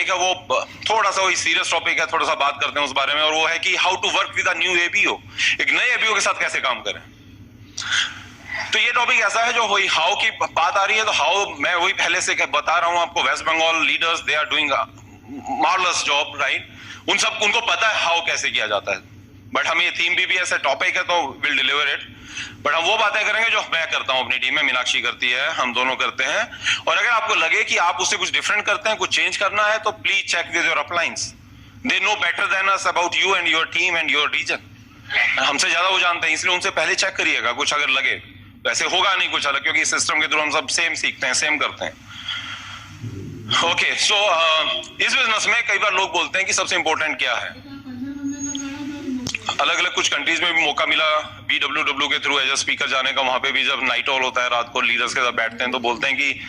Topic है वो थोड़ा सा वही सीरियस टॉपिक है, थोड़ा सा बात करते हैं उस बारे में, और वो है कि how to work with a new ABO, एक नए एबीओ के साथ कैसे काम करें। तो ये टॉपिक ऐसा है जो वही हाउ की बात आ रही है, तो हाउ मैं वही पहले से बता रहा हूं आपको, West Bengal leaders they are doing marvellous job, right. उनको पता है हाउ कैसे किया जाता है, बट हमें ये थीम भी ऐसा टॉपिक है तो विल डिलीवर इट। बट हम वो बातें करेंगे जो मैं करता हूं अपनी टीम में, मीनाक्षी करती है, हम दोनों करते हैं। और अगर आपको लगे कि आप उससे कुछ डिफरेंट करते हैं, कुछ चेंज करना है, तो please check with your uplines, they know better than us about you and your team and your region. हमसे ज्यादा वो जानते हैं, इसलिए उनसे पहले चेक करिएगा, कुछ अगर लगे। वैसे होगा नहीं कुछ अलग, क्योंकि सिस्टम के थ्रू हम सब सेम सीखते हैं, सेम करते हैं। ओके, सो इस बिजनेस में कई बार लोग बोलते हैं कि सबसे इंपॉर्टेंट क्या है। अलग अलग कुछ कंट्रीज में भी मौका मिला BWW के थ्रू एज अ स्पीकर जाने का, वहां पे भी जब नाइट हॉल होता है रात को लीडर्स के साथ बैठते हैं, तो बोलते हैं कि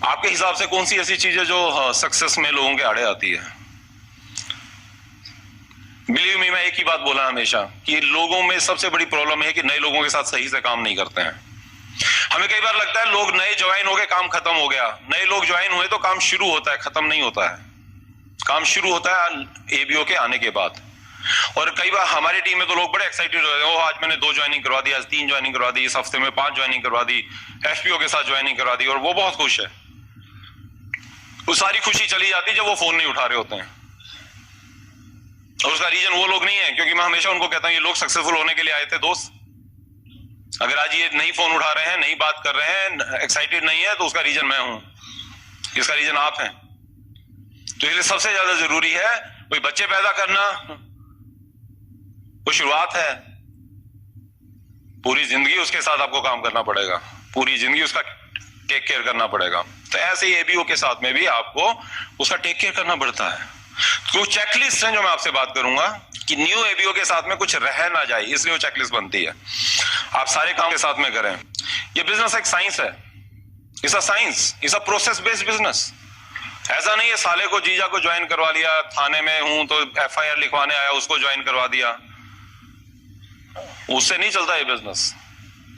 आपके हिसाब से कौन सी ऐसी चीज है जो सक्सेस में लोगों के आड़े आती है। बिलीव मी, मैं एक ही बात बोला हमेशा कि लोगों में सबसे बड़ी प्रॉब्लम है कि नए लोगों के साथ सही से काम नहीं करते हैं। हमें कई बार लगता है लोग नए ज्वाइन हो गए, काम खत्म हो गया। नए लोग ज्वाइन हुए तो काम शुरू होता है, खत्म नहीं होता है। काम शुरू होता है एबीओ के आने के बाद। और कई बार हमारी टीम में तो लोग बड़े एक्साइटेड हो रहे हैं, आज मैंने 2 ज्वाइनिंग करवा दी, आज 3 ज्वाइनिंग करवा दी, इस हफ्ते में 5 ज्वाइनिंग करवा दी, एफपीओ के साथ ज्वाइनिंग करवा दी, और वो बहुत खुश है। वो सारी खुशी चली जाती है जब वो फोन नहीं उठा रहे होते हैं। और उसका रीजन वो लोग नहीं है, क्योंकि मैं हमेशा उनको कहता हूं ये लोग सक्सेसफुल होने के लिए आए थे दोस्त। अगर आज ये नहीं फोन उठा रहे हैं, नहीं बात कर रहे हैं, एक्साइटेड नहीं है, तो उसका रीजन मैं हूं, इसका रीजन आप हैं। तो इसलिए सबसे ज्यादा जरूरी है कोई बच्चे पैदा करना, वो शुरुआत है। पूरी जिंदगी उसके साथ आपको काम करना पड़ेगा, पूरी जिंदगी उसका टेक केयर करना पड़ेगा। तो ऐसे ही एबीओ के साथ में भी आपको उसका टेक केयर करना पड़ता है। तो चेकलिस्ट है जो मैं आपसे बात करूंगा कि न्यू एबीओ के साथ में कुछ रह ना जाए, इसलिए वो चेकलिस्ट बनती है। आप सारे काम के साथ में करें। ये बिजनेस एक साइंस है, it's a science, it's a process based business. ऐसा नहीं है साले को जीजा को ज्वाइन करवा लिया, थाने में हूं तो एफआईआर लिखवाने आया उसको ज्वाइन करवा दिया, उससे नहीं चलता ये बिजनेस।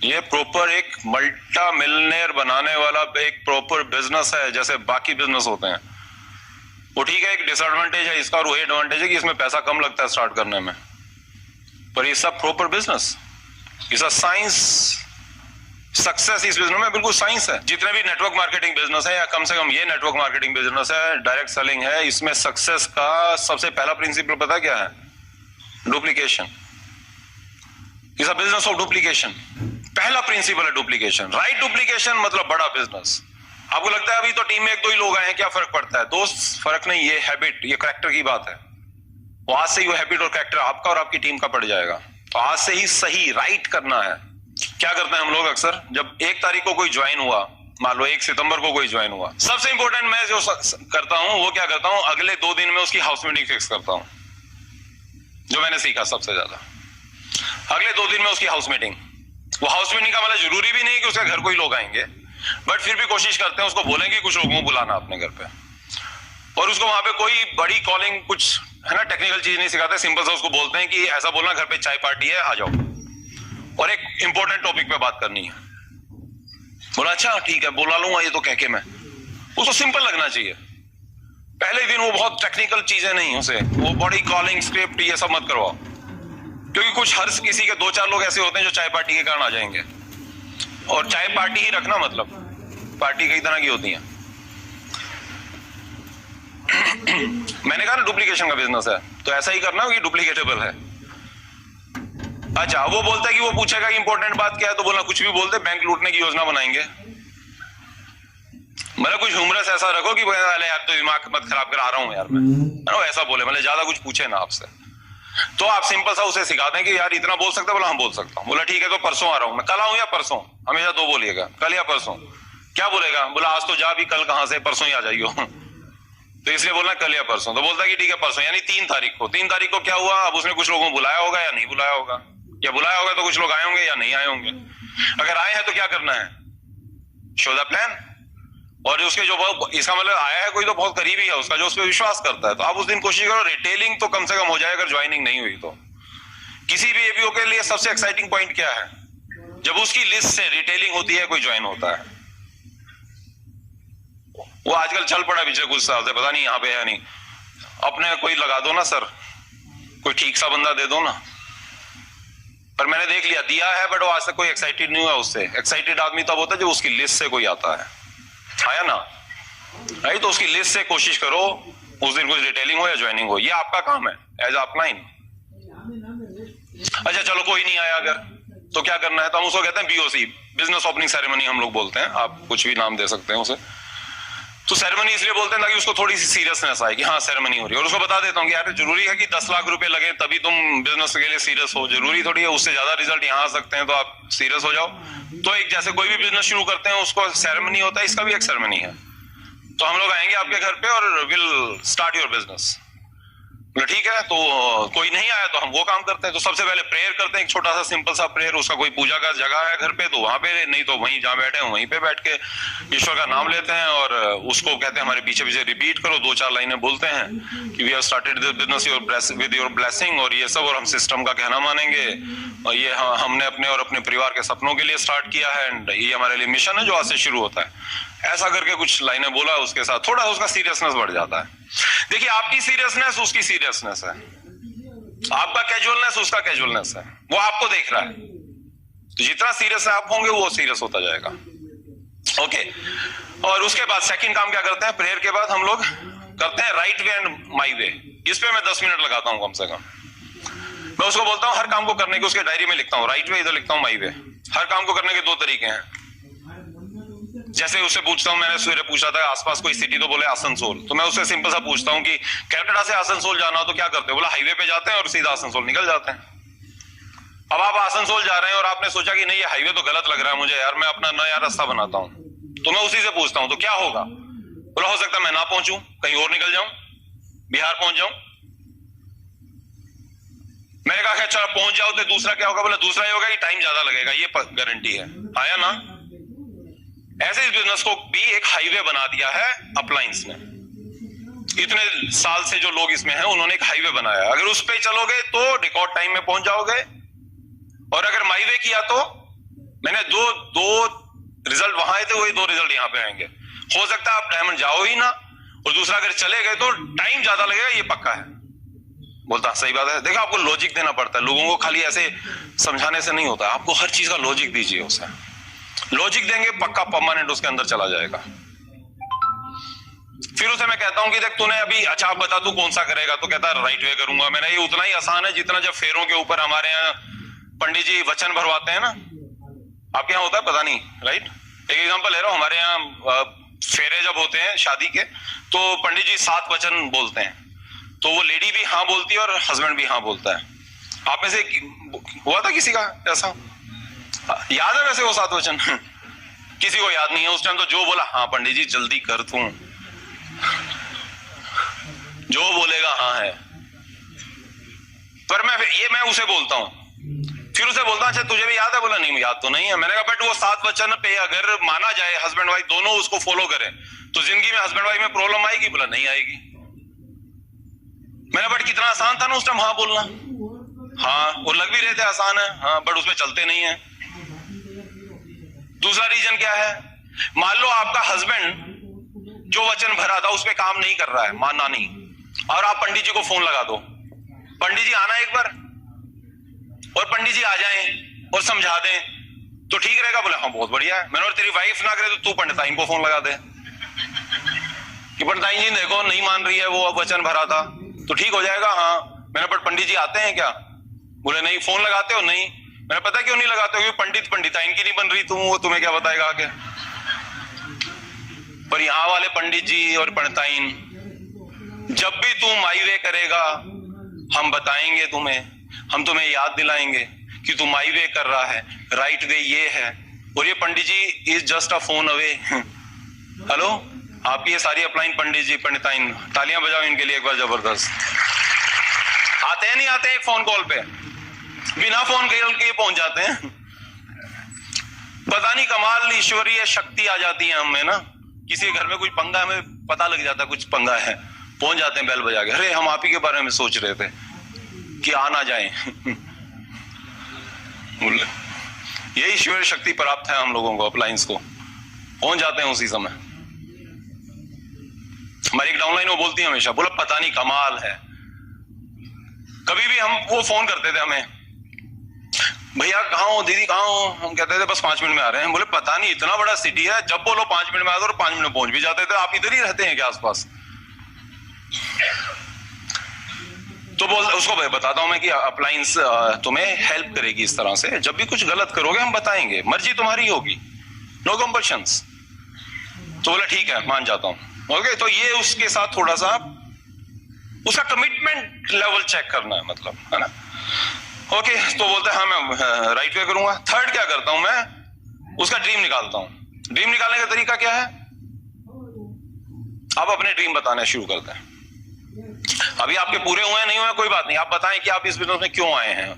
ये प्रॉपर एक मल्टा मिलियनेयर बनाने वाला एक प्रॉपर बिजनेस है, जैसे बाकी बिजनेस होते हैं। वो ठीक है, एक डिसएडवांटेज है इसका और वो एडवांटेज है कि इसमें पैसा कम लगता है स्टार्ट करने में, पर ये सब proper business, it's a science. Success इस बिजनेस में बिल्कुल साइंस है। जितने भी नेटवर्क मार्केटिंग बिजनेस है, या कम से कम ये नेटवर्क मार्केटिंग बिजनेस है, डायरेक्ट सेलिंग है, इसमें सक्सेस का सबसे पहला प्रिंसिपल पता क्या है? Duplication. It's a business of duplication. पहला प्रिंसिपल है डुप्लीकेशन। राइट डुप्लीकेशन मतलब बड़ा बिजनेस। आपको लगता है अभी तो टीम में 1-2 ही लोग आए हैं, क्या फर्क पड़ता है? दोस्त, फर्क नहीं, ये हैबिट, ये कैरेक्टर की बात है। वो आज से ही वो हैबिट और कैरेक्टर आपका और आपकी टीम का पड़ जाएगा। तो आज से ही सही राइट करना है। क्या करते हैं हम लोग अक्सर, जब 1 तारीख को कोई ज्वाइन हुआ, मान लो 1 सितंबर को कोई ज्वाइन हुआ, सबसे इंपॉर्टेंट मैं जो करता हूं वो क्या करता हूं, अगले 2 दिन में उसकी हाउस मीटिंग फिक्स करता हूं। जो मैंने सीखा सबसे ज्यादा, अगले 2 दिन में उसकी हाउस मीटिंग। वो हाउस मीटिंग का मतलब जरूरी भी नहीं कि उसके घर कोई लोग आएंगे, बट फिर भी कोशिश करते हैं उसको बोलेंगे कुछ लोगों को बुलाना अपने घर पे, और उसको वहां पे कोई बड़ी कॉलिंग कुछ है ना टेक्निकल चीज नहीं सिखाते, सिंपल सा उसको बोलते हैं कि ऐसा बोलना घर पे चाय पार्टी है, आ जाओ, और एक इंपॉर्टेंट टॉपिक पे बात करनी है। बोला अच्छा ठीक है बुला लूंगा ये तो कह के, मैं उसको सिंपल लगना चाहिए। पहले दिन वो बहुत टेक्निकल चीजें नहीं, उसे वो बड़ी कॉलिंग स्क्रिप्ट ये सब मत करवाओ, क्योंकि कुछ हर किसी के 2-4 लोग ऐसे होते हैं जो चाय पार्टी के कारण आ जाएंगे। और चाय पार्टी ही रखना, मतलब पार्टी कई तरह की होती है। मैंने कहा ना डुप्लीकेशन का बिजनेस है, तो ऐसा ही करना कि डुप्लीकेटेबल है। अच्छा, वो बोलता है कि वो पूछेगा कि इंपॉर्टेंट बात क्या है, तो बोलना कुछ भी बोलते, बैंक लूटने की योजना बनाएंगे। मतलब कुछ ह्यूमरस ऐसा रखो कि यार तो दिमाग मत खराब कर, आ रहा हूं यार मैं, ऐसा बोले, मतलब ज्यादा कुछ पूछे ना आपसे। तो आप सिंपल सा उसे सिखा दें कि यार इतना बोल सकते, बोला हम बोल सकता हूँ। बोला ठीक है तो परसों आ रहा हूँ मैं, कल आऊं या परसों, हमेशा 2 बोलिएगा, कल या परसों। क्या बोलेगा? बोला आज तो जा भी, कल कहां से, परसों ही आ जाइयो। तो इसलिए बोलना कल या परसों। तो बोलता है कि ठीक है परसों, यानी 3 तारीख को। 3 तारीख को क्या हुआ? अब उसने कुछ लोगों को बुलाया होगा या नहीं बुलाया होगा, या बुलाया होगा तो कुछ लोग आए होंगे या नहीं आए होंगे। अगर आए हैं तो क्या करना है? Show the plan. और उसके जो इसका मतलब आया है कोई तो बहुत करीबी है उसका, जो उस पर विश्वास करता है, तो आप उस दिन कोशिश करो रिटेलिंग तो कम से कम हो जाए, अगर ज्वाइनिंग नहीं हुई तो। किसी भी एबीओ के लिए सबसे एक्साइटिंग पॉइंट क्या है? जब उसकी लिस्ट से रिटेलिंग होती है, कोई ज्वाइन होता है। वो आजकल चल पड़ा पिछले कुछ साल से, पता नहीं यहाँ पे है नहीं। अपने कोई लगा दो ना सर, कोई ठीक सा बंदा दे दो ना। पर मैंने देख लिया, दिया है बट वो आज तक कोई एक्साइटेड नहीं हुआ उससे। एक्साइटेड आदमी तब होता है जो उसकी लिस्ट से कोई आता है, आया ना भाई, तो उसकी लिस्ट से कोशिश करो उस दिन कुछ डिटेलिंग हो या ज्वाइनिंग हो, ये आपका काम है एज अपलाइन। अच्छा चलो कोई नहीं आया अगर, तो क्या करना है, तो हम उसको कहते हैं बीओसी, बिजनेस ओपनिंग सेरेमनी हम लोग बोलते हैं, आप कुछ भी नाम दे सकते हैं उसे। तो सेरेमनी इसलिए बोलते हैं ताकि उसको थोड़ी सी सीरियसनेस आए कि हाँ सेरेमनी हो रही है। और उसको बता देता हूँ कि यार जरूरी है कि 10 लाख रुपए लगे तभी तुम बिजनेस के लिए सीरियस हो, जरूरी थोड़ी है, उससे ज्यादा रिजल्ट यहाँ आ सकते हैं, तो आप सीरियस हो जाओ। तो एक जैसे कोई भी बिजनेस शुरू करते हैं उसको सेरेमनी होता है, इसका भी एक सेरेमनी है। तो हम लोग आएंगे आपके घर पे और विल स्टार्ट योर बिजनेस। ठीक है, तो कोई नहीं आया तो हम वो काम करते हैं। तो सबसे पहले प्रेयर करते हैं, एक छोटा सा सिंपल सा प्रेयर। उसका कोई पूजा का जगह है घर पे तो वहां पे, नहीं तो वहीं जहां बैठे हैं वहीं पे बैठ के ईश्वर का नाम लेते हैं और उसको कहते हैं हमारे पीछे पीछे रिपीट करो, 2-4 लाइनें बोलते हैं कि we have started this business with your blessing और ये सब, और हम सिस्टम का कहना मानेंगे और ये हमने अपने और अपने परिवार के सपनों के लिए स्टार्ट किया है एंड ये हमारे लिए मिशन है जो आज से शुरू होता है। ऐसा करके कुछ लाइनें बोला, उसके साथ थोड़ा उसका सीरियसनेस बढ़ जाता है। देखिए आपकी सीरियसनेस उसकी सीरियसनेस है, आपका कैजुअलनेस उसका कैजुअलनेस है, वो आपको देख रहा है। तो जितना सीरियस आप होंगे वो सीरियस होता जाएगा। ओके, और उसके बाद सेकंड काम क्या करते हैं, प्रेयर के बाद हम लोग करते हैं राइट वे एंड माई वे। इस पे मैं 10 मिनट लगाता हूं कम से कम। मैं उसको बोलता हूं हर काम को करने के, उसके डायरी में लिखता हूं राइट वे, इधर लिखता हूं माई वे। हर काम को करने के 2 तरीके हैं। जैसे उससे पूछता हूं, मैंने सवेरे पूछा था आसपास कोई सिटी, तो बोले आसनसोल, तो मैं उससे सिंपल सा पूछता हूं कि कलकत्ता से आसनसोल जाना हो तो क्या करते हो, बोला हाईवे पे जाते हैं और सीधा आसनसोल निकल जाते हैं। अब आप आसनसोल जा रहे हैं और आपने सोचा कि नहीं ये हाईवे तो गलत लग रहा है मुझे यार, मैं अपना नया रास्ता बनाता हूं, तो मैं उसी से पूछता हूं तो क्या होगा, बोला हो सकता है मैं ना पहुंचूं, कहीं और निकल जाऊं, बिहार पहुंच जाऊं। मैंने कहा अच्छा पहुंच जाओ तो दूसरा क्या होगा, बोला दूसरा ये होगा कि टाइम ज्यादा लगेगा, ये गारंटी है, आया ना। ऐसे इस बिजनेस को भी एक हाईवे बना दिया है अप्लायंस ने। इतने साल से जो लोग इसमें हैं उन्होंने एक हाईवे बनाया, अगर उस पे चलोगे तो रिकॉर्ड टाइम में पहुंच जाओगे, और अगर माईवे किया तो मैंने दो रिजल्ट वहां आए थे, वही 2 रिजल्ट यहां पे आएंगे। हो सकता है आप डायमंड जाओ ही ना, और दूसरा अगर चले गए तो टाइम ज्यादा लगेगा, ये पक्का है। बोलता सही बात है। देखो आपको लॉजिक देना पड़ता है लोगों को, खाली ऐसे समझाने से नहीं होता, आपको हर चीज का लॉजिक दीजिए उसे। लॉजिक देंगे पक्का परमानेंट उसके अंदर चला जाएगा। फिर उसे मैं कहता हूं कि देख तूने अभी, अच्छा आप बता तू कौन सा करेगा, तो कहता है राइट वे करूंगा। मैंने ये उतना ही आसान है जितना जब फेरों के ऊपर हमारे यहाँ पंडित जी वचन भरवाते हैं ना, आपके यहाँ होता है पता नहीं, राइट। एक एग्जांपल ले रहा हूं, हमारे यहाँ फेरे जब होते हैं शादी के तो पंडित जी 7 वचन बोलते हैं, तो वो लेडी भी हाँ बोलती है और हस्बैंड भी हाँ बोलता है। आप में से हुआ था किसी का ऐसा, याद है वैसे वो 7 वचन? किसी को याद नहीं है। उस टाइम तो जो बोला हाँ पंडित जी जल्दी कर तू, जो बोलेगा हाँ है। पर मैं उसे बोलता हूं, फिर उसे बोलता अच्छा तुझे भी याद है, बोला नहीं याद तो नहीं है। मैंने कहा बट वो 7 वचन पे अगर माना जाए हस्बैंड वाइफ दोनों उसको फॉलो करें तो जिंदगी में हस्बैंड वाइफ में प्रॉब्लम आएगी, बोला नहीं आएगी। मैंने बट कितना आसान था ना उस टाइम हाँ बोलना, हाँ वो लग भी रहे थे आसान है हाँ, बट उसमें चलते नहीं है। दूसरा रीजन क्या है, मान लो आपका हस्बैंड जो वचन भरा था उस पे काम नहीं कर रहा है, मानना नहीं, और आप पंडित जी को फोन लगा दो, पंडित जी आना एक बार, और पंडित जी आ जाएं और समझा दें तो ठीक रहेगा। बोले हाँ बहुत बढ़िया है। मैंने और तेरी वाइफ ना करे तो तू पंडिताइन को फोन लगा दे कि पंडिताइन जी देखो नहीं मान रही है, वो वचन भरा था तो ठीक हो जाएगा। हाँ मैंने पर पंडित जी आते हैं क्या, बोले नहीं। फोन लगाते हो? नहीं। मैंने पता क्यों नहीं लगाते हो, क्योंकि पंडित पंडिताइन की नहीं बन रही तुम, वो तुम्हें क्या बताएगा आगे। पर यहाँ वाले पंडित जी और पंडिताइन जब भी तू माई वे करेगा हम बताएंगे तुम्हें, हम तुम्हें याद दिलाएंगे कि तू माई वे कर रहा है, राइट वे ये है, और ये pandit ji is just a phone away. Hello, आपकी ये सारी अपलाइन पंडित जी पंडिताइन, तालियां बजाओ इनके लिए एक बार जबरदस्त। आते हैं नहीं आते हैं एक फोन कॉल पे, बिना फोन कॉल के पहुंच जाते हैं। पता नहीं कमाल ईश्वरीय शक्ति आ जाती है हमें ना, किसी घर में कुछ पंगा हमें पता लग जाता है कुछ पंगा है, पहुंच जाते हैं बेल बजा के, अरे हम आप ही के बारे में सोच रहे थे कि आ ना जाए। ये ईश्वरीय शक्ति प्राप्त है हम लोगों को, अप्लायंस को, पहुंच जाते हैं उसी समय। हमारी एक डाउनलाइन वो बोलती है हमेशा, बोला पता नहीं कमाल है। कभी भी हम वो फोन करते थे हमें, भैया कहाँ हो, दीदी कहाँ हो, हम कहते थे बस 5 मिनट में आ रहे हैं। बोले पता नहीं इतना बड़ा सिटी है, जब बोलो 5 मिनट में आ दो और 5 मिनट में पहुंच भी जाते थे। आप इधर ही रहते हैं क्या आसपास? तो बोल उसको बताता हूं मैं कि अप्लायंस तुम्हें हेल्प करेगी इस तरह से, जब भी कुछ गलत करोगे हम बताएंगे, मर्जी तुम्हारी होगी, नो कंपल्शंस। तो बोला ठीक है मान जाता हूं। ओके, तो ये उसके साथ थोड़ा सा उसका कमिटमेंट लेवल चेक करना है, मतलब, है ना। ओके, तो बोलते हैं हाँ मैं राइट वे करूंगा। थर्ड क्या करता हूं मैं, उसका ड्रीम निकालता हूं। ड्रीम निकालने का तरीका क्या है, आप अपने ड्रीम बताना शुरू करते हैं। अभी आपके पूरे हुए नहीं हुए कोई बात नहीं, आप बताएं कि आप इस बिजनेस में क्यों आए हैं।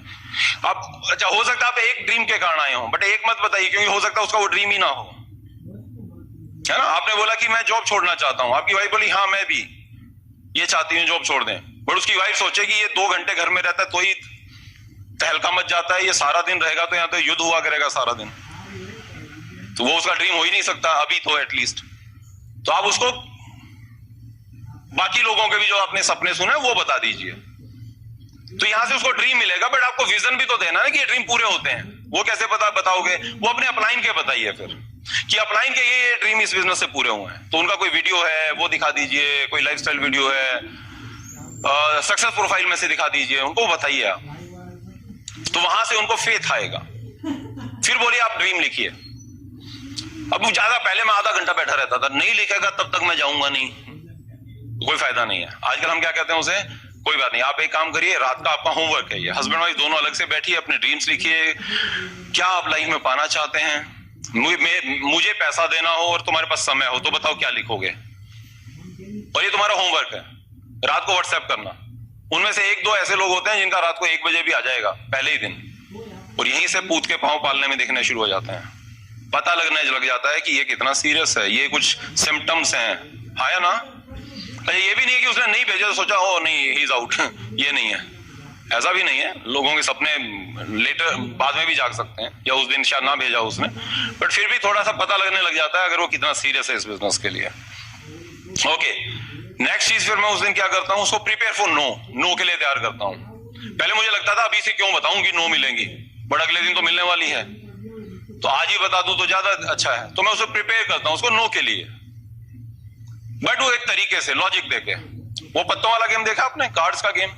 आप अच्छा, हो सकता है आप एक ड्रीम के कारण आए हो, बट एक मत बताइए, क्योंकि हो सकता है उसका वो ड्रीम ही ना हो, है ना। आपने बोला कि मैं जॉब छोड़ना चाहता हूं, आपकी वाइफ बोली हाँ मैं भी ये चाहती हूँ जॉब छोड़ दें, बट उसकी वाइफ सोचे कि ये 2 घंटे घर में रहता है तो ही तहलका मच जाता है, ये सारा दिन रहेगा तो यहाँ तो युद्ध हुआ करेगा सारा दिन, तो वो उसका ड्रीम हो ही नहीं सकता अभी तो एटलीस्ट। तो आप उसको बाकी लोगों के भी जो आपने सपने सुने वो बता दीजिए, तो यहां से उसको ड्रीम मिलेगा, बट आपको विजन भी तो देना है कि ये ड्रीम पूरे होते हैं। वो कैसे बताओगे, वो अपने अपलाइन के बताइए फिर कि अपलाइन के ये ड्रीम इस बिजनेस से पूरे हुए हैं, तो उनका कोई वीडियो है वो दिखा दीजिए, कोई लाइफस्टाइल वीडियो है, सक्सेस प्रोफाइल में से दिखा दीजिए, उनको बताइए आप, तो वहां से उनको फेथ आएगा। फिर बोलिए आप ड्रीम लिखिए। अब ज्यादा पहले मैं आधा घंटा बैठा रहता था, नहीं लिखेगा तब तक मैं जाऊंगा नहीं, कोई फायदा नहीं है। आजकल हम क्या कहते हैं उसे, कोई बात नहीं, आप एक काम करिए, रात का आपका होमवर्क है ये, हस्बैंड वाइफ दोनों अलग से बैठिए, अपने ड्रीम्स लिखिए, क्या आप लाइफ में पाना चाहते हैं। मुझे पैसा देना हो और तुम्हारे पास समय हो तो बताओ क्या लिखोगे, और ये तुम्हारा होमवर्क है, रात को व्हाट्सएप करना। उनमें से 1-2 ऐसे लोग होते हैं जिनका रात को 1 बजे भी आ जाएगा पहले ही दिन, और यहीं से पूत के पांव पालने में दिखने शुरू हो जाते हैं, पता लगने लग जाता है कि ये कितना सीरियस है, ये कुछ सिम्टम्स हैं, हाँ या ना। ये भी नहीं है कि उसने नहीं भेजा तो सोचा ओ नहीं ही इज आउट, ये नहीं है, ऐसा भी नहीं है। लोगों के सपने लेटर बाद में भी जाग सकते हैं, या उस दिन शायद ना भेजा उसने, बट फिर भी थोड़ा सा पता लगने लग जाता है अगर वो कितना सीरियस है इस बिजनेस के लिए। ओके, नेक्स्ट चीज फिर मैं उस दिन क्या करता हूं, उसको प्रिपेयर फॉर नो के लिए तैयार करता हूं। पहले मुझे लगता था अभी से क्यों बताऊं कि नो मिलेंगी, बट अगले दिन तो मिलने वाली है, तो आज ही बता दूं तो ज्यादा अच्छा है, तो मैं उसे प्रिपेयर करता हूं उसको नो के लिए, बट वो एक तरीके से लॉजिक देके। वो पत्तों वाला गेम देखा आपने, कार्ड्स का गेम,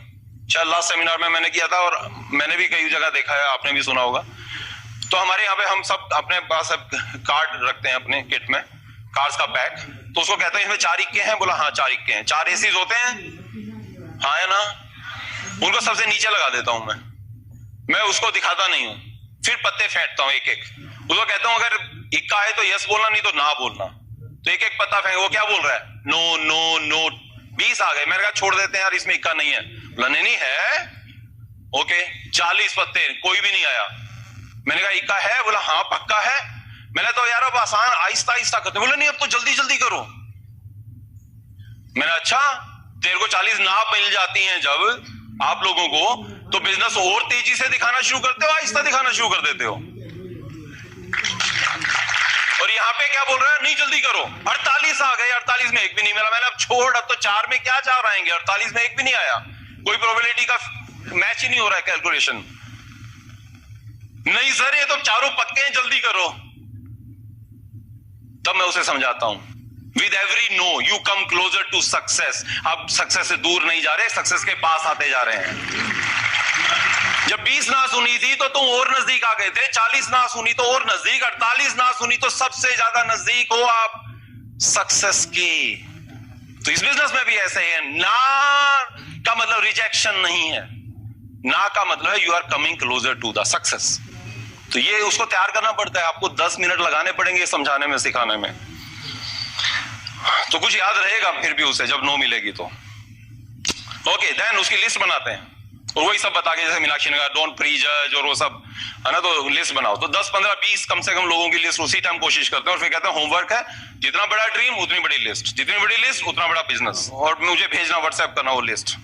शायद लास्ट सेमिनार में मैंने किया था, और मैंने भी कई जगह देखा है, आपने भी सुना होगा। तो हमारे यहाँ पे हम सब अपने पास कार्ड रखते हैं अपने किट में, कार्ड्स का पैक, तो उसको कहते हैं इसमें 4 इक्के हैं, बोला हाँ 4 इक्के हैं, 4 एसीज होते हैं, हाँ है ना। उनको सबसे नीचे लगा देता हूं मैं उसको दिखाता नहीं हूं, फिर पत्ते फेंटता हूं एक एक, उसको कहता हूं अगर इक्का है तो यस बोलना, नहीं तो ना बोलना। तो एक एक पत्ता फेंक, वो क्या बोल रहा है, नो नो नो, 20 आ गए, मैंने कहा छोड़ देते हैं यार इसमें इक्का नहीं है, बोला नहीं है। ओके, 40 पत्ते, कोई भी नहीं आया, मैंने कहा इक्का है, बोला हाँ पक्का है। मैंने तो यार अब आसान आहिस्ता आहिस्ता करते, बोला नहीं अब तो जल्दी जल्दी करो। मैंने अच्छा तेरे को 40 ना मिल जाती हैं जब आप लोगों को, तो बिजनेस और तेजी से दिखाना शुरू करते हो, आहिस्ता दिखाना शुरू कर देते हो। और यहाँ पे क्या बोल रहा है, नहीं जल्दी करो, 48 आ गए, 48 में एक भी नहीं मिला। मैंने अब छोड़, अब तो 4 में क्या 4 आएंगे, 48 में एक भी नहीं आया, कोई प्रोबेबिलिटी का मैच ही नहीं हो रहा है, कैलकुलेशन नहीं सर ये तो चारों पक्के हैं, जल्दी करो। तब मैं उसे समझाता हूं, with every no you come closer to success. आप सक्सेस से दूर नहीं जा रहे, सक्सेस के पास आते जा रहे हैं। जब 20 ना सुनी थी तो तुम और नजदीक आ गए थे, 40 ना सुनी तो और नजदीक, 48 ना सुनी तो सबसे ज्यादा नजदीक हो आप सक्सेस की। तो इस बिजनेस में भी ऐसे ही है, ना का मतलब रिजेक्शन नहीं है, ना का मतलब है you are coming closer to the success. तो ये उसको तैयार करना पड़ता है, आपको 10 मिनट लगाने पड़ेंगे समझाने में, सिखाने में, तो कुछ याद रहेगा फिर भी उसे जब नो मिलेगी तो। ओके, देन उसकी लिस्ट बनाते हैं, और वही सब बता के, जैसे मीनाक्षी ने कहा डोंट प्रीजज और वो सब है ना, तो लिस्ट बनाओ। तो 10, 15, 20 कम से कम लोगों की लिस्ट उसी टाइम कोशिश करते हैं, और फिर कहते हैं होमवर्क है, जितना बड़ा ड्रीम उतनी बड़ी लिस्ट, जितनी बड़ी लिस्ट उतना बड़ा बिजनेस, और मुझे भेजना व्हाट्सएप करना वो लिस्ट।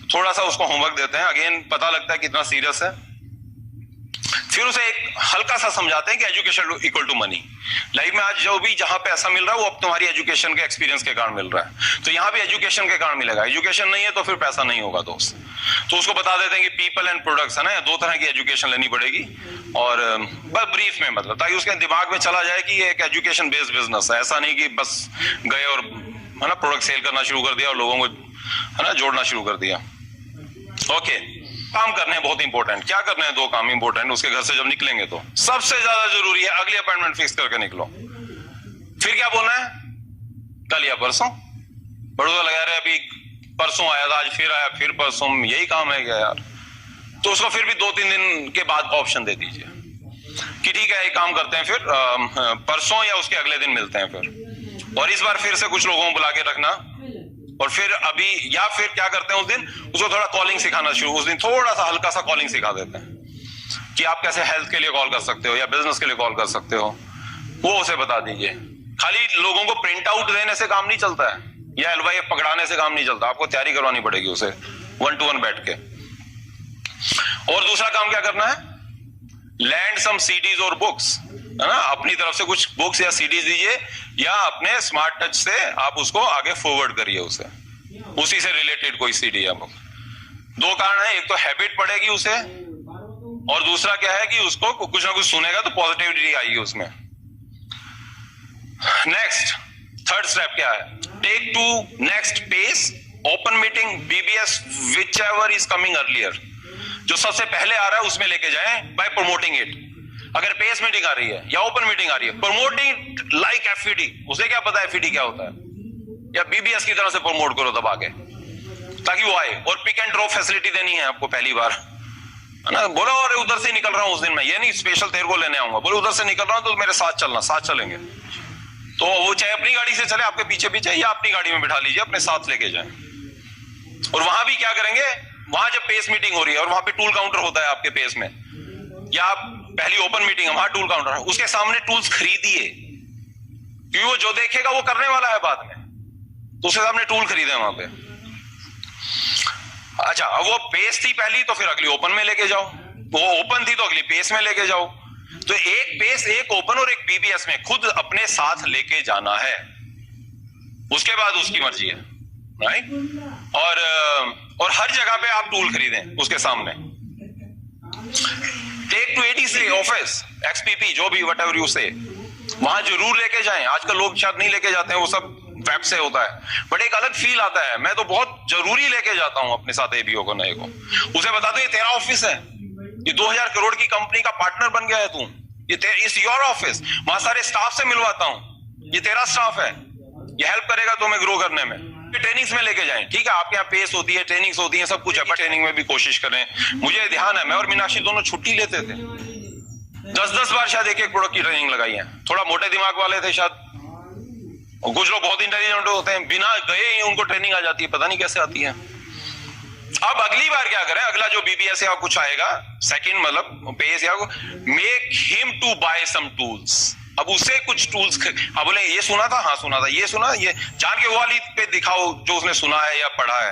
थोड़ा सा उसको होमवर्क देते हैं, अगेन पता लगता है कितना सीरियस है। फिर उसे एक हल्का सा समझाते हैं कि education equal to money. Life में आज जो भी जहां पे ऐसा मिल रहा है वो अब तुम्हारी एजुकेशन के एक्सपीरियंस के कारण मिल रहा है, तो यहां भी एजुकेशन के कारण मिलेगा। एजुकेशन नहीं है तो फिर पैसा नहीं होगा दोस्त। तो उसको बता देते हैं कि पीपल एंड प्रोडक्ट्स है ना, दो तरह की एजुकेशन लेनी पड़ेगी, और बस ब्रीफ में मतलब ताकि उसके दिमाग में चला जाए कि ये एक एजुकेशन बेस्ड बिजनेस है। ऐसा नहीं कि बस गए और है ना प्रोडक्ट सेल करना शुरू कर दिया और लोगों को है ना जोड़ना शुरू कर दिया। ओके, काम करने हैं बहुत इंपॉर्टेंट। क्या करने हैं? दो काम इंपॉर्टेंट। उसके घर से जब निकलेंगे तो सबसे ज्यादा जरूरी है अगली अपॉइंटमेंट फिक्स करके निकलो। फिर क्या बोलना है? कल या परसों। बड़ोदा लगा रहे अभी परसों आया था, आज फिर आया, फिर परसों, यही काम है क्या यार? तो उसको फिर भी 2-3 दिन के बाद का ऑप्शन दे दीजिए कि ठीक है एक काम करते हैं, फिर परसों या उसके अगले दिन मिलते हैं फिर। और इस बार फिर से कुछ लोगों को बुला के रखना, और फिर अभी या फिर क्या करते हैं उस दिन उसको थोड़ा कॉलिंग सिखाना शुरू। उस दिन थोड़ा सा हल्का सा कॉलिंग सिखा देते हैं कि आप कैसे हेल्थ के लिए कॉल कर सकते हो या बिजनेस के लिए कॉल कर सकते हो, वो उसे बता दीजिए। खाली लोगों को प्रिंट आउट देने से काम नहीं चलता है, या LYF पकड़ाने से काम नहीं चलता। आपको तैयारी करवानी पड़ेगी उसे 1-to-1 बैठ के। और दूसरा काम क्या करना है? लैंड सम CDs और बुक्स, है ना, अपनी तरफ से कुछ बुक्स या CDs दीजिए, या अपने स्मार्ट टच से आप उसको आगे फॉरवर्ड करिए उसे, उसी से रिलेटेड कोई CD या बुक। दो कारण है, एक तो हैबिट पड़ेगी उसे, और दूसरा क्या है कि उसको कुछ ना कुछ सुनेगा तो पॉजिटिविटी आएगी उसमें। नेक्स्ट, थर्ड स्टेप क्या है? Take to next pace, open meeting, BBS, whichever is coming earlier. जो सबसे पहले आ रहा है उसमें लेके जाएं बाय प्रमोटिंग इट। अगर पेस मीटिंग आ रही है या ओपन मीटिंग आ रही है, प्रमोटिंग लाइक FED। उसे क्या पता है FED क्या होता है, या BBS की तरह से प्रमोट करो दबा के, ताकि वो आए। और पिक एंड ड्रॉप फैसिलिटी देनी है आपको पहली बार, है ना। बोलो और उधर से निकल रहा हूं उस दिन मैं, ये नहीं स्पेशल तेरे को लेने आऊंगा, बोलो उधर से निकल रहा हूं तो मेरे साथ चलना, साथ चलेंगे। तो वो चाहे अपनी गाड़ी से चले आपके पीछे पीछे, या अपनी गाड़ी में बिठा लीजिए, अपने साथ लेके जाएं। और वहां भी क्या करेंगे, वहां जब पेस मीटिंग हो रही है और वहां पे टूल काउंटर होता है आपके पेस में, या आप पहली ओपन मीटिंग है वहां टूल काउंटर है, उसके सामने टूल्स खरीदिए, क्योंकि वो जो देखेगा वो करने वाला है बाद में, तो उसके सामने टूल खरीदे वहां पे। अच्छा, अब वो पेस थी पहली तो फिर अगली ओपन में लेके जाओ, वो ओपन थी तो अगली पेस में लेके जाओ। तो एक पेस, एक ओपन और एक BBS में खुद अपने साथ लेके जाना है, उसके बाद उसकी मर्जी है, राइट। और हर जगह पे आप टूल खरीदें उसके सामने। Take to ATC office, XPP, जो भी व्हाटएवर यू से, वहां जरूर लेके जाएं। आजकल लोग शायद नहीं लेके जाते हैं, वो सब वेब से होता है, बट एक अलग फील आता है। मैं तो बहुत जरूरी लेके जाता हूं अपने साथ ABO को, नए को। उसे बता दो ये तेरा ऑफिस है, ये 2000 करोड़ की कंपनी का पार्टनर बन गया है तू, ये इस योर ऑफिस, वहां सारे स्टाफ से मिलवाता हूं, ये तेरा स्टाफ है, ये हेल्प करेगा तुम्हें ग्रो करने में। ट्रेनिंग्स में लेके जाएं, ठीक है। आपके यहाँ पेस होती है, ट्रेनिंग्स होती है, सब कुछ है, ट्रेनिंग में भी कोशिश करें। मुझे ध्यान है, मैं और मीनाक्षी दोनों छुट्टी लेते थे, 10-10 बार शायद एक प्रोडक्ट की ट्रेनिंग लगाई है। थोड़ा मोटे दिमाग वाले थे शायद, और कुछ लोग बहुत इंटेलिजेंट होते हैं, बिना गए ही उनको ट्रेनिंग आ जाती है, पता नहीं कैसे आती है। अब अगली बार क्या करें, अगला जो BBS या कुछ आएगा सेकंड, मतलब पेस, या make him to buy some tools. अब उसे कुछ टूल्स, हाँ बोले ये सुना था, हाँ सुना था, ये सुना, ये जान के वो वाली पे दिखाओ जो उसने सुना है या पढ़ा है।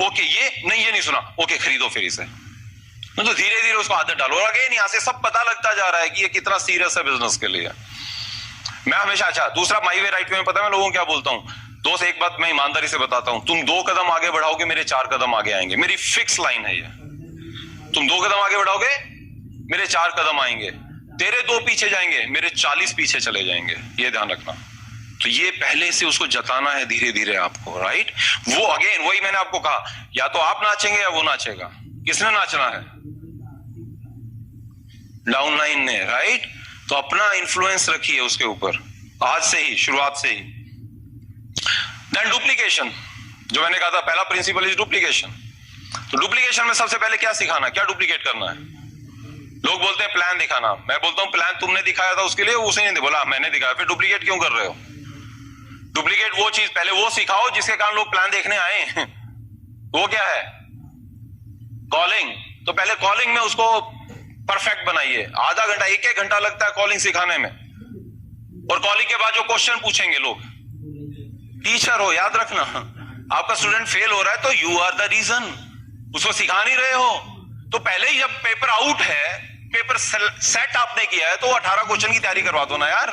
ओके, ये नहीं, ये नहीं सुना, ओके खरीदो फिर इसे। तो धीरे धीरे उसको आदत डालो। और अगेन यहाँ से सब पता लगता जा रहा है कि ये कितना सीरियस है बिजनेस के लिए। मैं हमेशा, अच्छा दूसरा माई वे राइट वे में पता है मैं लोगों को क्या बोलता हूँ दोस्त, एक बात मैं ईमानदारी से बताता हूं, तुम 2 कदम आगे बढ़ाओगे मेरे 4 कदम आगे आएंगे। मेरी फिक्स लाइन है ये, तुम 2 कदम आगे बढ़ाओगे मेरे 4 कदम आएंगे, तेरे 2 पीछे जाएंगे मेरे 40 पीछे चले जाएंगे, ये ध्यान रखना। तो ये पहले से उसको जताना है धीरे धीरे आपको, राइट। वो अगेन वही मैंने आपको कहा, या तो आप नाचेंगे या वो नाचेगा। किसने नाचना है? डाउन लाइन ने, राइट। तो अपना इन्फ्लुएंस रखिए उसके ऊपर आज से ही, शुरुआत से ही। देन डुप्लीकेशन, जो मैंने कहा था पहला प्रिंसिपल इज डुप्लीकेशन। तो डुप्लीकेशन में सबसे पहले क्या सिखाना, क्या डुप्लीकेट करना है। लोग बोलते हैं प्लान दिखाना, मैं बोलता हूं प्लान तुमने दिखाया था उसके लिए, उसे नहीं बोला मैंने दिखाया, फिर डुप्लीकेट क्यों कर रहे हो। डुप्लीकेट वो चीज पहले वो सिखाओ जिसके कारण लोग प्लान देखने आए। वो क्या है? कॉलिंग। तो पहले कॉलिंग में उसको परफेक्ट बनाइए। आधा घंटा, 1-1 घंटा लगता है कॉलिंग सिखाने में। और कॉलिंग के बाद जो क्वेश्चन पूछेंगे लोग, टीचर हो याद रखना, आपका स्टूडेंट फेल हो रहा है तो यू आर द रीजन, उसको सिखा नहीं रहे हो। तो पहले ही जब पेपर आउट है, पेपर सेट आपने किया है तो 18 क्वेश्चन की तैयारी करवा दो ना यार।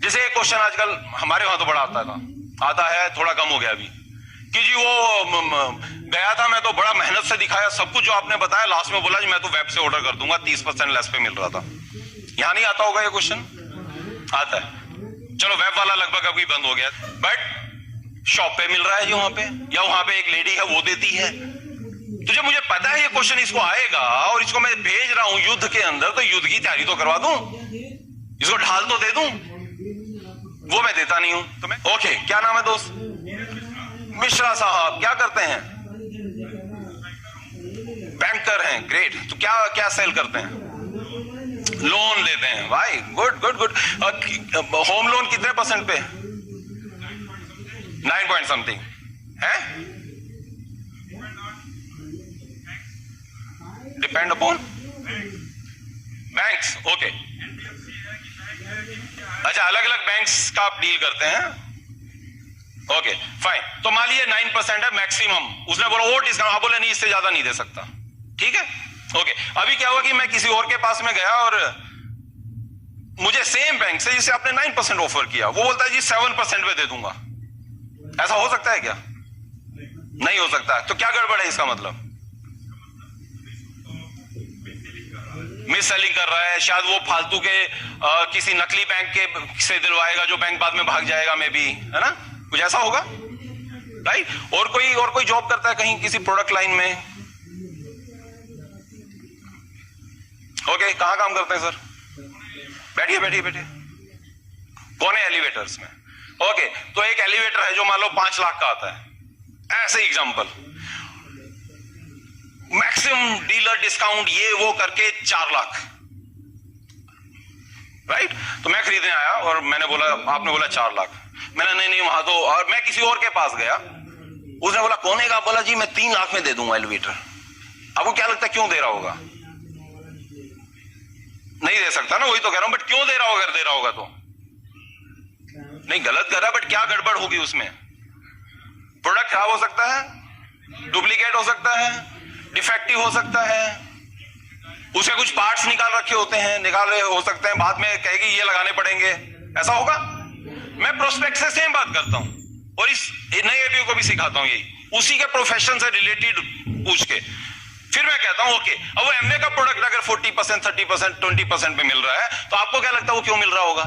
जैसे एक क्वेश्चन आजकल हमारे वहां तो बड़ा आता है, थोड़ा कम हो गया अभी, कि जी वो गया था मैं तो बड़ा मेहनत से दिखाया सब कुछ जो आपने बताया, लास्ट में बोला जी मैं तो वेब से ऑर्डर कर दूंगा, 30% लेस पे मिल रहा था। यहां नहीं आता होगा ये क्वेश्चन? आता है। चलो वेब वाला लगभग अभी बंद हो गया, बट शॉप पे मिल रहा है जी वहां पे, या वहां पे एक लेडी है वो देती है। तो जब मुझे पता है ये क्वेश्चन इसको आएगा और इसको मैं भेज रहा हूं युद्ध के अंदर, तो युद्ध की तैयारी तो करवा दूं, इसको ढाल तो दे दूं, वो मैं देता नहीं हूं। तो मैं ओके, क्या नाम है दोस्त? मिश्रा साहब। क्या करते हैं? बैंकर हैं। ग्रेट। तो क्या क्या सेल करते हैं? लोन देते हैं। भाई good good good. Home loan कितने % पे? 9 पॉइंट समथिंग है। Depend upon banks. ओके, अच्छा, अलग अलग बैंक्स का आप डील करते हैं। Okay fine. तो मान लीजिए 9% है मैक्सिमम, उसने बोला वो डिस्काउंट, आप बोले नहीं इससे ज्यादा नहीं दे सकता, ठीक है। ओके, अभी क्या हुआ कि मैं किसी और के पास में गया और मुझे सेम बैंक से जिसे आपने 9% ऑफर किया, वो बोलता है जी 7% पे दे दूंगा। ऐसा हो सकता है क्या? नहीं हो सकता। तो क्या गड़बड़ है इसका मतलब? मिस सेलिंग कर रहा है, शायद वो फालतू के किसी नकली बैंक के से दिलवाएगा जो बैंक बाद में भाग जाएगा, मे बी, है ना, कुछ ऐसा होगा, राइट। और कोई जॉब करता है कहीं किसी प्रोडक्ट लाइन में। ओके, कहां काम करते हैं सर? बैठिए बैठिए बैठिए। कौन है एलिवेटर्स में? ओके, तो एक एलिवेटर है जो मान लो 5 लाख का आता है, ऐसे एग्जांपल, मैक्सिमम डीलर डिस्काउंट ये वो करके 4 लाख, राइट। तो मैं खरीदने आया और मैंने बोला, आपने बोला 4 लाख, मैंने नहीं वहां तो, और मैं किसी और के पास गया, उसने बोला कौन है? आप बोला जी मैं 3 लाख में दे दूंगा एलिवेटर। आपको क्या लगता है क्यों दे रहा होगा? नहीं दे सकता ना, वही तो कह रहा हूं, बट क्यों दे रहा होगा? अगर दे रहा होगा तो नहीं, गलत कर रहा है, बट क्या गड़बड़ होगी उसमें? प्रोडक्ट खराब हो सकता है, डुप्लीकेट हो सकता है, डिफेक्टिव हो सकता है, उसके कुछ पार्ट्स निकाल रखे होते हैं, निकाले हो सकते हैं, बाद में कहेगी ये लगाने पड़ेंगे, ऐसा होगा। मैं प्रोस्पेक्ट से सेम बात करता हूं और इस नए एबीओ को भी सिखाता हूं, यही उसी के प्रोफेशन से रिलेटेड पूछ के फिर मैं कहता हूं ओके, अब वो एमवे का प्रोडक्ट अगर 40%, 30%, 20% पे मिल रहा है, तो आपको क्या लगता है वो क्यों मिल रहा होगा?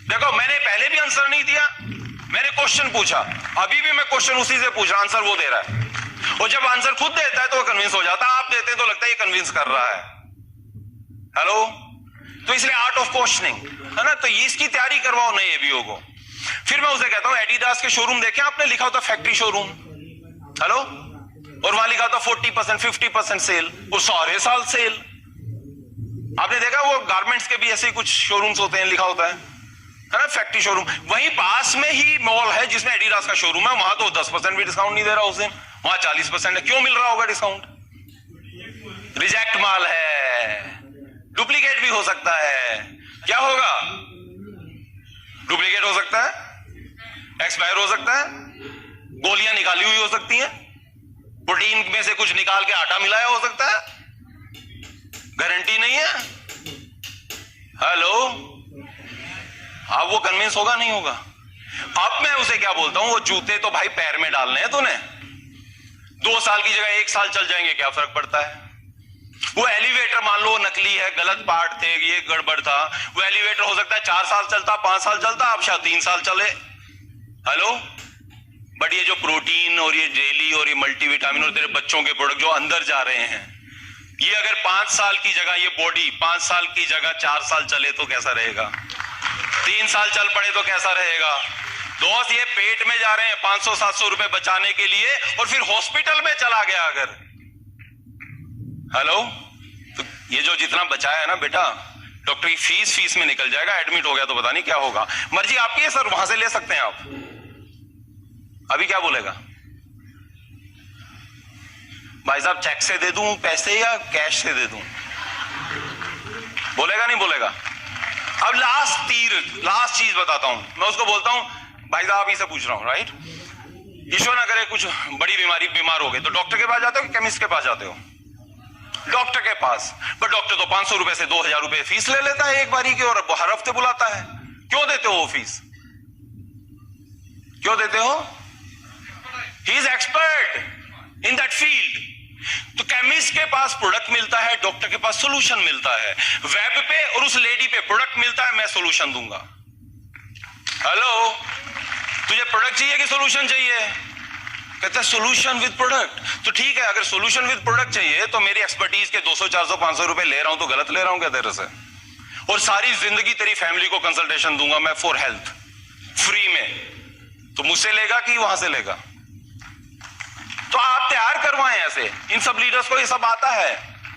देखो, मैंने पहले भी आंसर नहीं दिया, मैंने क्वेश्चन पूछा, अभी भी मैं क्वेश्चन उसी से पूछ रहा, आंसर वो दे रहा है, और जब आंसर खुद देता है तो वो कन्विंस हो जाता है, आप देते हैं तो लगता है ये कन्विंस कर रहा है। हेलो, तो इसलिए आर्ट ऑफ क्वेश्चनिंग है ना, तो इसकी तैयारी करवाओ नए एबीओ को। फिर मैं उसे कहता हूं एडिडास के शोरूम देखे आपने, लिखा होता फैक्ट्री शोरूम, हेलो, और वहां लिखा होता 40%, 50% सेल, वो सारे साल सेल। आपने देखा वो गारमेंट्स के भी ऐसे ही कुछ शोरूम्स होते हैं, लिखा होता है ना फैक्ट्री शोरूम। वहीं पास में ही मॉल है जिसमें एडिडास का शोरूम है, वहां तो 10% भी डिस्काउंट नहीं दे रहा उस दिन, वहां 40% है। क्यों मिल रहा होगा डिस्काउंट? रिजेक्ट माल है, डुप्लीकेट भी हो सकता है। क्या होगा? डुप्लीकेट हो सकता है, एक्सपायर हो सकता है, गोलियां निकाली हुई हो सकती हैं, प्रोटीन में से कुछ निकाल के आटा मिलाया हो सकता है, गारंटी नहीं है। हेलो, अब वो कन्विंस होगा नहीं होगा? अब मैं उसे क्या बोलता हूं, वो जूते तो भाई पैर में डालने हैं तूने, 2 साल की जगह 1 साल चल जाएंगे, क्या फर्क पड़ता है? वो एलिवेटर मान लो नकली है, गलत पार्ट थे, ये गड़बड़ था, वो एलिवेटर हो सकता है 4 साल चलता, 5 साल चलता, अब शायद 3 साल चले। हेलो, बट ये जो प्रोटीन और ये जेली और ये मल्टीविटामिन और तेरे बच्चों के प्रोडक्ट जो अंदर जा रहे हैं, ये अगर 5 साल की जगह, ये बॉडी 5 साल की जगह 4 साल चले तो कैसा रहेगा? 3 साल चल पड़े तो कैसा रहेगा? दोस्त, ये पेट में जा रहे हैं 500-700 रुपए बचाने के लिए, और फिर हॉस्पिटल में चला गया अगर, हेलो, तो ये जो जितना बचाया है ना बेटा, डॉक्टर की फीस में निकल जाएगा, एडमिट हो गया तो पता नहीं क्या होगा। मर्जी आपकी है सर, वहां से ले सकते हैं आप। अभी क्या बोलेगा भाई साहब, चेक से दे दूं पैसे या कैश से दे दूं? बोलेगा नहीं बोलेगा? अब लास्ट चीज बताता हूं, मैं उसको बोलता हूं भाई साहब ही से पूछ रहा हूं, राइट, ईश्वर ना करे कुछ बड़ी बीमार हो गए तो डॉक्टर के पास जाते हो कि केमिस्ट के पास जाते हो? डॉक्टर के पास, पर डॉक्टर तो 500 रुपए से 2000 रुपए फीस ले लेता है एक बारी की, और हर हफ्ते बुलाता है। क्यों देते हो वो फीस? क्यों देते हो? He is expert in that field. तो केमिस्ट के पास प्रोडक्ट मिलता है, डॉक्टर के पास सोल्यूशन मिलता है। वेब पे और उस लेडी पे प्रोडक्ट मिलता है, मैं सोल्यूशन दूंगा। हेलो, तुझे प्रोडक्ट चाहिए कि सोल्यूशन चाहिए? कहता है सोल्यूशन विद प्रोडक्ट। तो ठीक है, अगर सोल्यूशन विद प्रोडक्ट चाहिए तो मेरी एक्सपर्टीज के 200 400 500 रुपए ले रहा हूं तो गलत ले रहा हूं क्या तेरे से? और सारी जिंदगी तेरी फैमिली को कंसल्टेशन दूंगा मैं फॉर हेल्थ, फ्री में, तो मुझसे लेगा कि वहां से लेगा? तो आप तैयार करवाएं ऐसे, इन सब लीडर्स को ये सब आता है।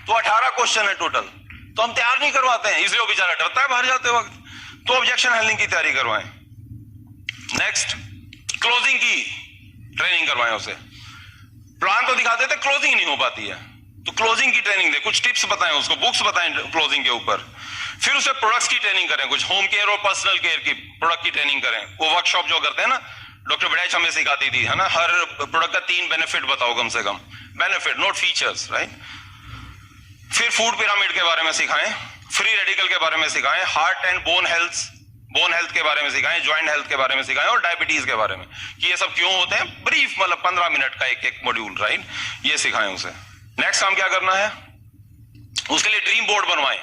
तो 18 क्वेश्चन है टोटल, तो हम तैयार नहीं करवाते हैं, इसलिए वो बेचारा डरता है बाहर जाते वक्त। तो ऑब्जेक्शन हैंडलिंग की तैयारी करवाएं। नेक्स्ट, क्लोजिंग की ट्रेनिंग करवाएं उसे। प्लान तो दिखाते थे, क्लोजिंग नहीं हो पाती है, तो क्लोजिंग की ट्रेनिंग दे, कुछ टिप्स बताएं उसको, बुक्स बताएं क्लोजिंग के ऊपर। फिर उसे प्रोडक्ट्स की ट्रेनिंग करें, कुछ होम केयर और पर्सनल केयर की प्रोडक्ट की ट्रेनिंग करें। वो वर्कशॉप जो करते हैं ना, डॉक्टर बड़ैच हमें सिखाती थी, है ना, हर प्रोडक्ट का 3 बेनिफिट बताओ कम से कम, बेनिफिट नॉट फीचर्स, राइट। फिर फूड पिरामिड के बारे में सिखाएं, फ्री रेडिकल के बारे में सिखाएं, हार्ट एंड बोन हेल्थ के बारे में सिखाएं, जॉइंट हेल्थ के बारे में सिखाएं, और डायबिटीज के बारे में कि ये सब क्यों होते हैं, ब्रीफ, मतलब 15 मिनट का एक मॉड्यूल, राइट, ये सिखाएं उसे। नेक्स्ट काम क्या करना है, उसके लिए ड्रीम बोर्ड बनवाएं।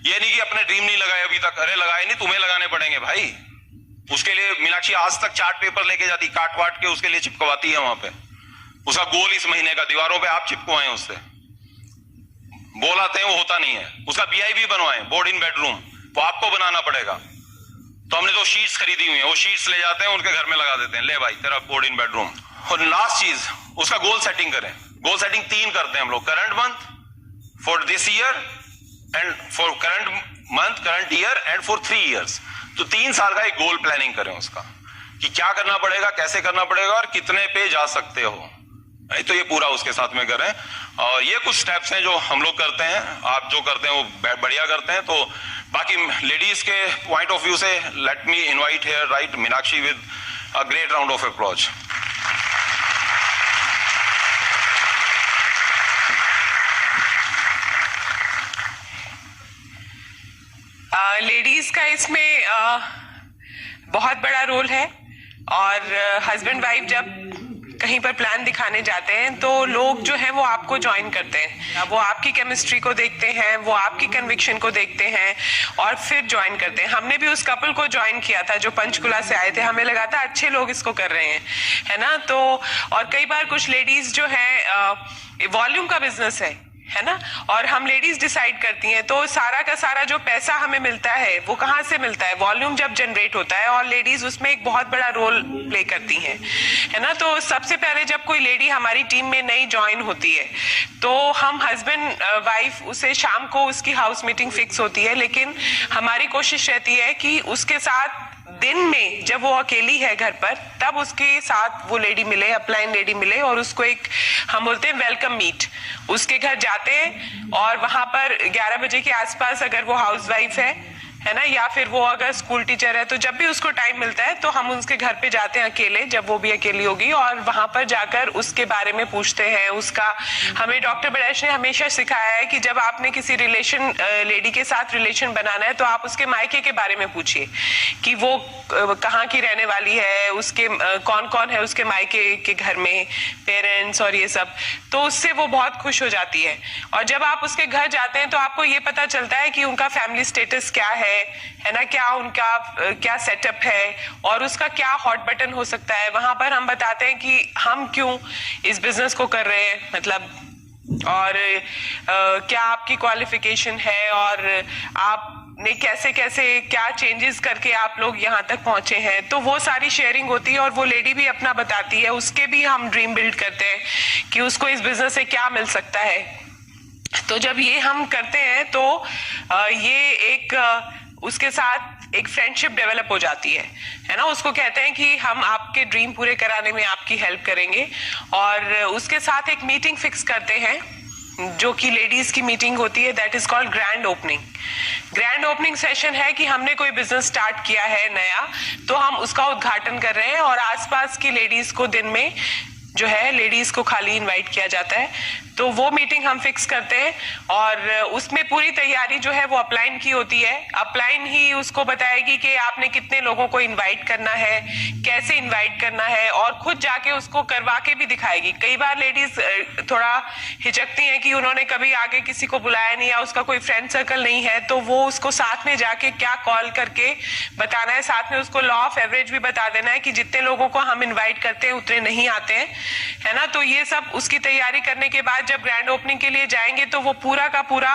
ये नहीं कि अपने ड्रीम नहीं लगाए अभी तक, अरे लगाए नहीं, तुम्हें लगाने पड़ेंगे भाई। उसके लिए मीनाक्षी आज तक चार्ट पेपर लेके जाती, काट वाट के उसके लिए चिपकवाती है वहां पे। उसका गोल इस महीने का दीवारों पे आप चिपकवाएं उससे, बोल आते हैं वो होता नहीं है। उसका BIB बनवाएं, बोर्ड इन बेडरूम, वो आपको बनाना पड़ेगा। तो हमने तो शीट्स खरीदी हुई है, वो शीट्स ले जाते हैं उनके घर में लगा देते हैं, ले भाई तेरा बोर्ड इन बेडरूम। और लास्ट चीज, उसका गोल सेटिंग करें। गोल सेटिंग 3 करते हैं हम लोग, current month, for this year and for current month, current year and for 3 years. तो 3 साल का एक गोल प्लानिंग करें उसका, कि क्या करना पड़ेगा, कैसे करना पड़ेगा और कितने पे जा सकते हो। तो ये पूरा उसके साथ में करें। और ये कुछ स्टेप्स हैं जो हम लोग करते हैं, आप जो करते हैं वो बढ़िया करते हैं। तो बाकी लेडीज के पॉइंट ऑफ व्यू से let me invite here, right, Meenakshi with a great round of applause. Ladies का इसमें बहुत बड़ा रोल है। और हस्बैंड वाइफ जब कहीं पर प्लान दिखाने जाते हैं तो लोग जो है वो आपको ज्वाइन करते हैं, वो आपकी केमिस्ट्री को देखते हैं, वो आपकी कन्विक्शन को देखते हैं और फिर ज्वाइन करते हैं। हमने भी उस कपल को ज्वाइन किया था जो पंचकुला से आए थे, हमें लगा था अच्छे लोग इसको कर रहे हैं, है ना। तो और कई बार कुछ लेडीज जो है वॉल्यूम का बिजनेस है ना, और हम लेडीज डिसाइड करती हैं, तो सारा का सारा जो पैसा हमें मिलता है वो कहाँ से मिलता है, वॉल्यूम जब जनरेट होता है, और लेडीज उसमें एक बहुत बड़ा रोल प्ले करती हैं, है ना। तो सबसे पहले जब कोई लेडी हमारी टीम में नई ज्वाइन होती है तो हम हस्बैंड वाइफ उसे शाम को उसकी हाउस मीटिंग फिक्स होती है, लेकिन हमारी कोशिश रहती है कि उसके साथ दिन में जब वो अकेली है घर पर, तब उसके साथ वो लेडी मिले, अपलाइन लेडी मिले, और उसको एक हम बोलते हैं वेलकम मीट, उसके घर जाते हैं और वहां पर 11 बजे के आसपास अगर वो हाउसवाइफ है ना, या फिर वो अगर स्कूल टीचर है, तो जब भी उसको टाइम मिलता है तो हम उसके घर पे जाते हैं अकेले, जब वो भी अकेली होगी, और वहां पर जाकर उसके बारे में पूछते हैं। उसका हमें डॉक्टर बड़ैच ने हमेशा सिखाया है कि जब आपने किसी लेडी के साथ रिलेशन बनाना है तो आप उसके मायके के बारे में पूछिए कि वो कहाँ की रहने वाली है, उसके कौन कौन है उसके मायके के घर में, पेरेंट्स और ये सब, तो उससे वो बहुत खुश हो जाती है। और जब आप उसके घर जाते हैं तो आपको ये पता चलता है कि उनका फैमिली स्टेटस क्या है ना, क्या उनका क्या सेटअप है और उसका क्या हॉट बटन हो सकता है। वहां पर हम बताते हैं कि हम क्यों इस बिजनेस को कर रहे हैं, मतलब, और क्या आपकी क्वालिफिकेशन है, और आपने कैसे कैसे क्या चेंजेस करके आप लोग यहाँ तक पहुंचे हैं। तो वो सारी शेयरिंग होती है और वो लेडी भी अपना बताती है, उसके भी हम ड्रीम बिल्ड करते हैं कि उसको इस बिजनेस से क्या मिल सकता है। तो जब ये हम करते हैं तो ये एक उसके साथ एक फ्रेंडशिप डेवलप हो जाती है ना। उसको कहते हैं कि हम आपके ड्रीम पूरे कराने में आपकी हेल्प करेंगे, और उसके साथ एक मीटिंग फिक्स करते हैं जो कि लेडीज की मीटिंग होती है, that is called grand opening. Grand opening session है कि हमने कोई बिजनेस स्टार्ट किया है नया, तो हम उसका उद्घाटन कर रहे हैं और आसपास की लेडीज को दिन में जो है लेडीज को खाली इनवाइट किया जाता है। तो वो मीटिंग हम फिक्स करते हैं और उसमें पूरी तैयारी जो है वो अपलाइन की होती है। अपलाइन ही उसको बताएगी कि आपने कितने लोगों को इनवाइट करना है, कैसे इनवाइट करना है, और खुद जाके उसको करवा के भी दिखाएगी। कई बार लेडीज थोड़ा हिचकती हैं कि उन्होंने कभी आगे किसी को बुलाया नहीं या उसका कोई फ्रेंड सर्कल नहीं है, तो वो उसको साथ में जाके क्या कॉल करके बताना है, साथ में उसको लॉ ऑफ एवरेज भी बता देना है कि जितने लोगों को हम इनवाइट करते हैं उतने नहीं आते हैं, है ना। तो ये सब उसकी तैयारी करने के बाद जब ग्रैंड ओपनिंग के लिए जाएंगे तो वो पूरा का पूरा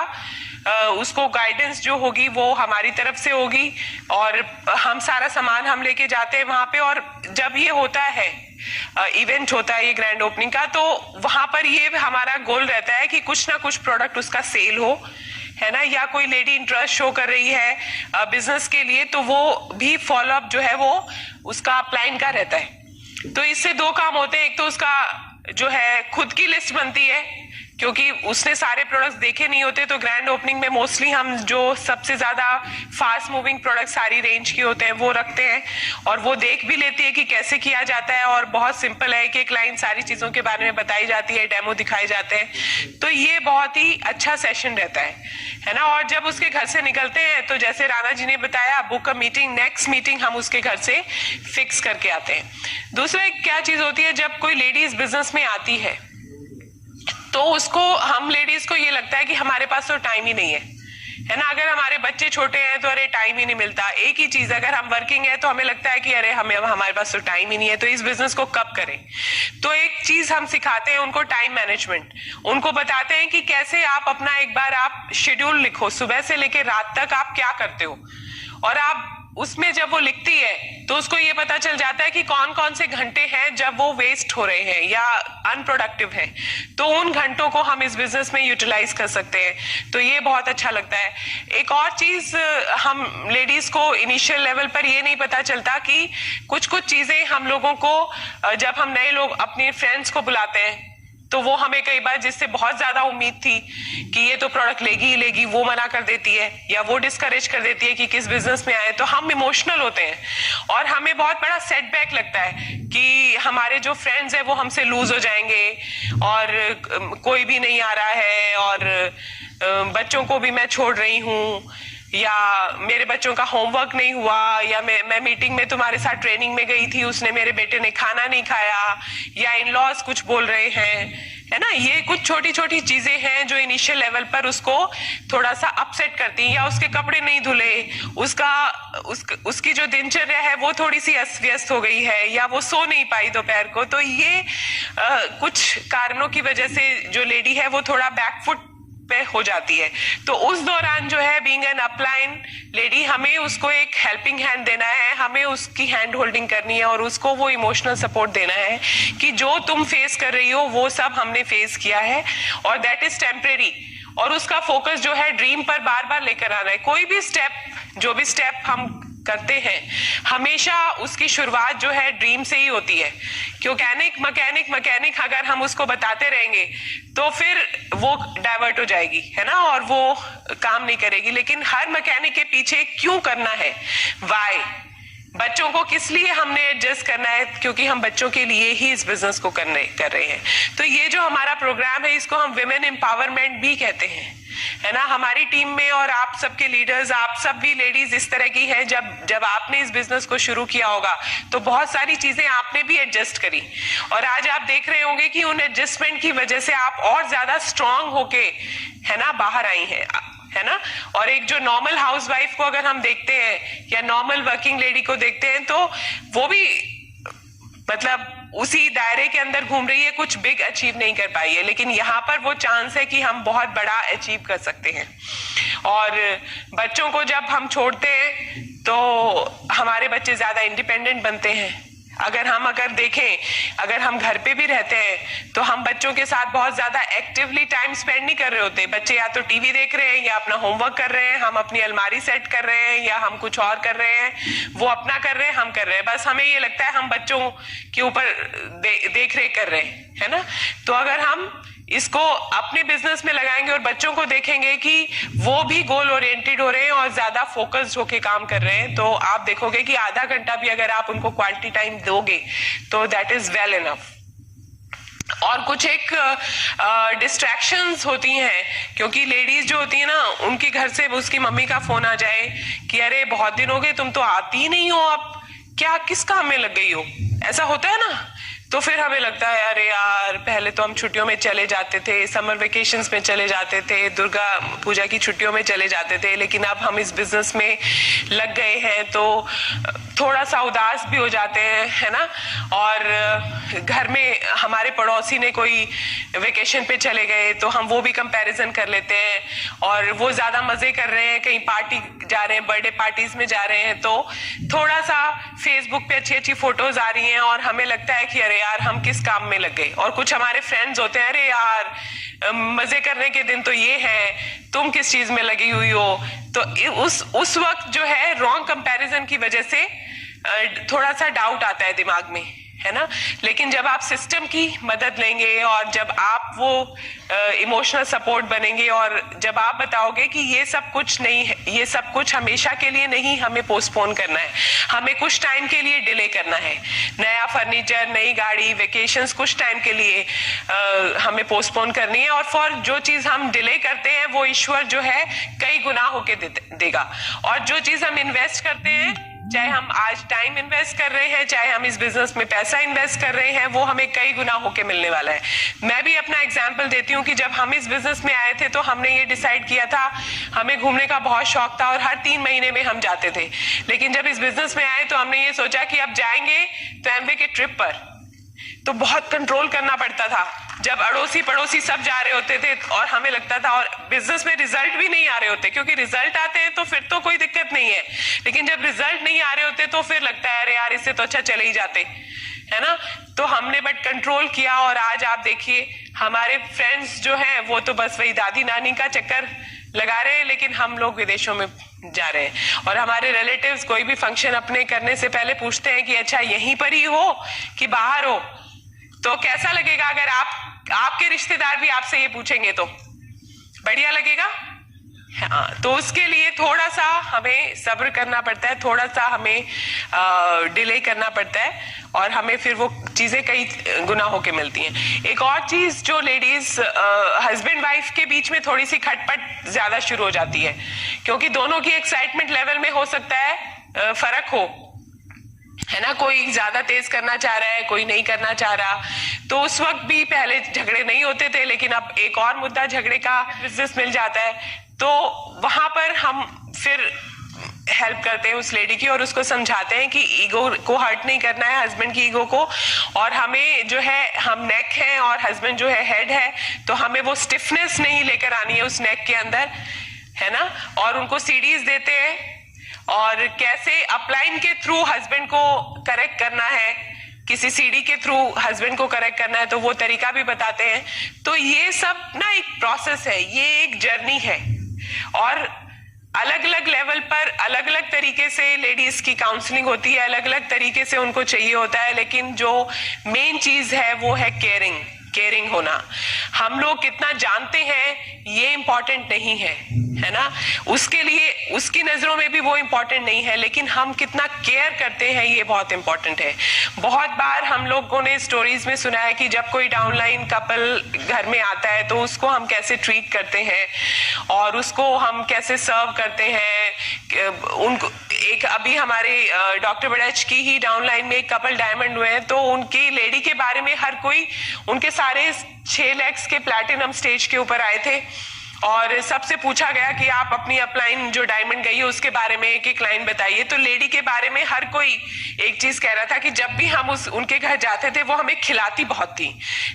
उसको गाइडेंस जो होगी वो हमारी तरफ से होगी, और हम सारा सामान हम लेके जाते हैं वहां पे। और जब ये होता है इवेंट होता है ये ग्रैंड ओपनिंग का, तो वहां पर ये हमारा गोल रहता है कि कुछ ना कुछ प्रोडक्ट उसका सेल हो, है ना, या कोई लेडी इंटरेस्ट शो कर रही है बिजनेस के लिए, तो वो भी फॉलोअप जो है वो उसका अपलाइन का रहता है। तो इससे दो काम होते हैं, एक तो उसका जो है खुद की लिस्ट बनती है, क्योंकि उसने सारे प्रोडक्ट्स देखे नहीं होते। तो ग्रैंड ओपनिंग में मोस्टली हम जो सबसे ज्यादा फास्ट मूविंग प्रोडक्ट सारी रेंज के होते हैं वो रखते हैं, और वो देख भी लेती है कि कैसे किया जाता है, और बहुत सिंपल है कि क्लाइंट सारी चीजों के बारे में बताई जाती है, डेमो दिखाए जाते हैं। तो ये बहुत ही अच्छा सेशन रहता है ना। और जब उसके घर से निकलते हैं तो जैसे राणा जी ने बताया, book a meeting, next meeting हम उसके घर से फिक्स करके आते हैं। दूसरा क्या चीज होती है, जब कोई लेडीज बिजनेस में आती है तो उसको, हम लेडीज को ये लगता है कि हमारे पास तो टाइम ही नहीं है ना। अगर हमारे बच्चे छोटे हैं तो अरे टाइम ही नहीं मिलता। एक ही चीज, अगर हम वर्किंग है तो हमें लगता है कि अरे हमारे पास तो टाइम ही नहीं है, तो इस बिजनेस को कब करें। तो एक चीज हम सिखाते हैं उनको, टाइम मैनेजमेंट। उनको बताते हैं कि कैसे आप अपना एक बार आप शेड्यूल लिखो, सुबह से लेकर रात तक आप क्या करते हो, और आप उसमें जब वो लिखती है तो उसको ये पता चल जाता है कि कौन कौन से घंटे हैं जब वो वेस्ट हो रहे हैं या अनप्रोडक्टिव है, तो उन घंटों को हम इस बिजनेस में यूटिलाइज कर सकते हैं। तो ये बहुत अच्छा लगता है। एक और चीज, हम लेडीज को इनिशियल लेवल पर ये नहीं पता चलता कि कुछ कुछ चीजें हम लोगों को, जब हम नए लोग अपने फ्रेंड्स को बुलाते हैं तो वो हमें कई बार, जिससे बहुत ज्यादा उम्मीद थी कि ये तो प्रोडक्ट लेगी ही लेगी, वो मना कर देती है या वो डिस्करेज कर देती है कि किस बिजनेस में आए। तो हम इमोशनल होते हैं और हमें बहुत बड़ा सेटबैक लगता है कि हमारे जो फ्रेंड्स हैं वो हमसे लूज हो जाएंगे और कोई भी नहीं आ रहा है, और बच्चों को भी मैं छोड़ रही हूँ, या मेरे बच्चों का होमवर्क नहीं हुआ, या मैं मीटिंग में तुम्हारे साथ ट्रेनिंग में गई थी, उसने, मेरे बेटे ने खाना नहीं खाया, या इन लॉज कुछ बोल रहे हैं, है ना। ये कुछ छोटी छोटी चीजें हैं जो इनिशियल लेवल पर उसको थोड़ा सा अपसेट करती हैं, या उसके कपड़े नहीं धुले, उसकी जो दिनचर्या है वो थोड़ी सी अस्त व्यस्त हो गई है, या वो सो नहीं पाई दोपहर को। तो ये कुछ कारणों की वजह से जो लेडी है वो थोड़ा बैकफुट पे हो जाती है। तो उस दौरान जो है, बीइंग एन अपलाइन लेडी, हमें उसको एक हेल्पिंग हैंड देना है, हमें उसकी हैंड होल्डिंग करनी है और उसको वो इमोशनल सपोर्ट देना है कि जो तुम फेस कर रही हो वो सब हमने फेस किया है और दैट इज टेम्परेरी। और उसका फोकस जो है ड्रीम पर बार बार लेकर आना है। कोई भी स्टेप, जो भी स्टेप हम करते हैं, हमेशा उसकी शुरुआत जो है ड्रीम से ही होती है। क्यों मैकेनिक अगर हम उसको बताते रहेंगे तो फिर वो डाइवर्ट हो जाएगी, है ना, और वो काम नहीं करेगी। लेकिन हर मैकेनिक के पीछे क्यों करना है, वाई, बच्चों को किस लिए हमने एडजस्ट करना है, क्योंकि हम बच्चों के लिए ही इस बिजनेस को कर रहे हैं। तो ये जो हमारा प्रोग्राम है इसको हम विमेन एम्पावरमेंट भी कहते हैं, है ना। हमारी टीम में और आप सबके लीडर्स, आप सब भी लेडीज इस तरह की हैं। जब आपने इस बिजनेस को शुरू किया होगा तो बहुत सारी चीजें आपने भी एडजस्ट करी, और आज आप देख रहे होंगे कि उन एडजस्टमेंट की वजह से आप और ज्यादा स्ट्रांग होके, है ना, बाहर आई हैं, है ना। और एक जो नॉर्मल हाउसवाइफ को अगर हम देखते हैं या नॉर्मल वर्किंग लेडी को देखते हैं तो वो भी मतलब उसी दायरे के अंदर घूम रही है, कुछ बिग अचीव नहीं कर पाई है। लेकिन यहाँ पर वो चांस है कि हम बहुत बड़ा अचीव कर सकते हैं। और बच्चों को जब हम छोड़ते हैं तो हमारे बच्चे ज्यादा इंडिपेंडेंट बनते हैं। अगर देखें, अगर हम घर पे भी रहते हैं तो हम बच्चों के साथ बहुत ज्यादा एक्टिवली टाइम स्पेंड नहीं कर रहे होते। बच्चे या तो टीवी देख रहे हैं या अपना होमवर्क कर रहे हैं, हम अपनी अलमारी सेट कर रहे हैं या हम कुछ और कर रहे हैं, वो अपना कर रहे हैं, हम कर रहे हैं। बस हमें ये लगता है हम बच्चों के ऊपर देख रेख कर रहे हैं, है ना। तो अगर हम इसको अपने बिजनेस में लगाएंगे और बच्चों को देखेंगे कि वो भी गोल ओरिएंटेड हो रहे हैं और ज्यादा फोकस्ड होके काम कर रहे हैं, तो आप देखोगे कि आधा घंटा भी अगर आप उनको क्वालिटी टाइम दोगे तो दैट इज वेल इनफ। और कुछ एक डिस्ट्रैक्शंस होती हैं, क्योंकि लेडीज जो होती है ना, उनके घर से उसकी मम्मी का फोन आ जाए कि अरे बहुत दिन हो गए, तुम तो आती ही नहीं हो, अब क्या किस काम में लग गई हो, ऐसा होता है ना। तो फिर हमें लगता है अरे यार, पहले तो हम छुट्टियों में चले जाते थे, समर वेकेशंस में चले जाते थे, दुर्गा पूजा की छुट्टियों में चले जाते थे, लेकिन अब हम इस बिजनेस में लग गए हैं तो थोड़ा सा उदास भी हो जाते हैं, है ना। और घर में हमारे पड़ोसी ने कोई वेकेशन पे चले गए तो हम वो भी कंपैरिजन कर लेते हैं, और वो ज्यादा मजे कर रहे हैं, कहीं पार्टी जा रहे हैं, बर्थडे पार्टीज में जा रहे हैं, तो थोड़ा सा फेसबुक पे अच्छी अच्छी फोटोज आ रही हैं और हमें लगता है कि अरे यार हम किस काम में लग गए। और कुछ हमारे फ्रेंड्स होते हैं, अरे यार मजे करने के दिन तो ये है, तुम किस चीज में लगी हुई हो। तो उस वक्त जो है रॉन्ग कंपैरिजन की वजह से थोड़ा सा डाउट आता है दिमाग में, है ना। लेकिन जब आप सिस्टम की मदद लेंगे और जब आप वो इमोशनल सपोर्ट बनेंगे और जब आप बताओगे कि ये सब कुछ नहीं है, ये सब कुछ हमेशा के लिए नहीं, हमें पोस्टपोन करना है, हमें कुछ टाइम के लिए डिले करना है, नया फर्नीचर, नई गाड़ी, वेकेशंस कुछ टाइम के लिए हमें पोस्टपोन करनी है। और फॉर जो चीज हम डिले करते हैं वो ईश्वर जो है कई गुना होके देगा। और जो चीज हम इन्वेस्ट करते हैं, चाहे हम आज टाइम इन्वेस्ट कर रहे हैं, चाहे हम इस बिजनेस में पैसा इन्वेस्ट कर रहे हैं, वो हमें कई गुना होके मिलने वाला है। मैं भी अपना एग्जांपल देती हूँ कि जब हम इस बिजनेस में आए थे तो हमने ये डिसाइड किया था, हमें घूमने का बहुत शौक था और हर 3 महीने में हम जाते थे। लेकिन जब इस बिजनेस में आए तो हमने ये सोचा कि अब जाएंगे तो एमवे के ट्रिप पर, तो बहुत कंट्रोल करना पड़ता था। जब अड़ोसी पड़ोसी सब जा रहे होते थे और हमें लगता था, और बिजनेस में रिजल्ट भी नहीं आ रहे होते, क्योंकि रिजल्ट आते हैं तो फिर तो कोई दिक्कत नहीं है, लेकिन जब रिजल्ट नहीं आ रहे होते तो फिर लगता है अरे यार इससे तो अच्छा चले ही जाते, है ना। तो हमने बट कंट्रोल किया और आज आप देखिए हमारे फ्रेंड्स जो हैं वो तो बस वही दादी नानी का चक्कर लगा रहे हैं, लेकिन हम लोग विदेशों में जा रहे हैं। और हमारे रिलेटिव्स कोई भी फंक्शन अपने करने से पहले पूछते हैं कि अच्छा यहीं पर ही हो कि बाहर हो। तो कैसा लगेगा अगर आपके रिश्तेदार भी आपसे ये पूछेंगे, तो बढ़िया लगेगा। हाँ, तो उसके लिए थोड़ा सा हमें सब्र करना पड़ता है, थोड़ा सा हमें डिले करना पड़ता है, और हमें फिर वो चीजें कई गुना होके मिलती हैं। एक और चीज जो लेडीज हस्बैंड वाइफ के बीच में थोड़ी सी खटपट ज्यादा शुरू हो जाती है, क्योंकि दोनों की एक्साइटमेंट लेवल में हो सकता है फर्क हो, है ना। कोई ज्यादा तेज करना चाह रहा है, कोई नहीं करना चाह रहा। तो उस वक्त भी पहले झगड़े नहीं होते थे, लेकिन अब एक और मुद्दा झगड़े का बिजनेस मिल जाता है, तो वहां पर हम फिर हेल्प करते हैं उस लेडी की और उसको समझाते हैं कि ईगो को हर्ट नहीं करना है, हस्बैंड की ईगो को, और हमें जो है, हम नेक हैं और हस्बैंड जो है हेड है, तो हमें वो स्टिफनेस नहीं लेकर आनी है उस नेक के अंदर, है ना। और उनको सीडीज देते हैं और कैसे अपलाइन के थ्रू हस्बैंड को करेक्ट करना है, किसी सीडी के थ्रू हस्बैंड को करेक्ट करना है, तो वो तरीका भी बताते हैं। तो ये सब ना एक प्रोसेस है, ये एक जर्नी है, और अलग अलग लेवल पर अलग अलग तरीके से लेडीज की काउंसलिंग होती है, अलग अलग तरीके से उनको चाहिए होता है, लेकिन जो मेन चीज है वो है केयरिंग होना। हम लोग कितना जानते हैं ये इंपॉर्टेंट नहीं है ना, उसके लिए उसकी नजरों में भी वो इंपॉर्टेंट नहीं है, लेकिन हम कितना केयर करते हैं ये बहुत इंपॉर्टेंट है। बहुत बार हम लोगों ने स्टोरीज में सुना है कि जब कोई डाउनलाइन कपल घर में आता है तो उसको हम कैसे ट्रीट करते हैं और उसको हम कैसे सर्व करते हैं। उनको एक अभी हमारे डॉक्टर बड़ैच की ही डाउनलाइन में एक कपल डायमंड हुए हैं, तो उनकी लेडी के बारे में हर कोई, उनके सारे 6 लेग्स के प्लैटिनम स्टेज के ऊपर आए थे और सबसे पूछा गया कि आप अपनी अपलाइन जो डायमंड गई है उसके बारे में एक एक लाइन बताइए। तो लेडी के बारे में हर कोई एक चीज कह रहा था कि जब भी हम उनके घर जाते थे वो हमें खिलाती बहुत थी,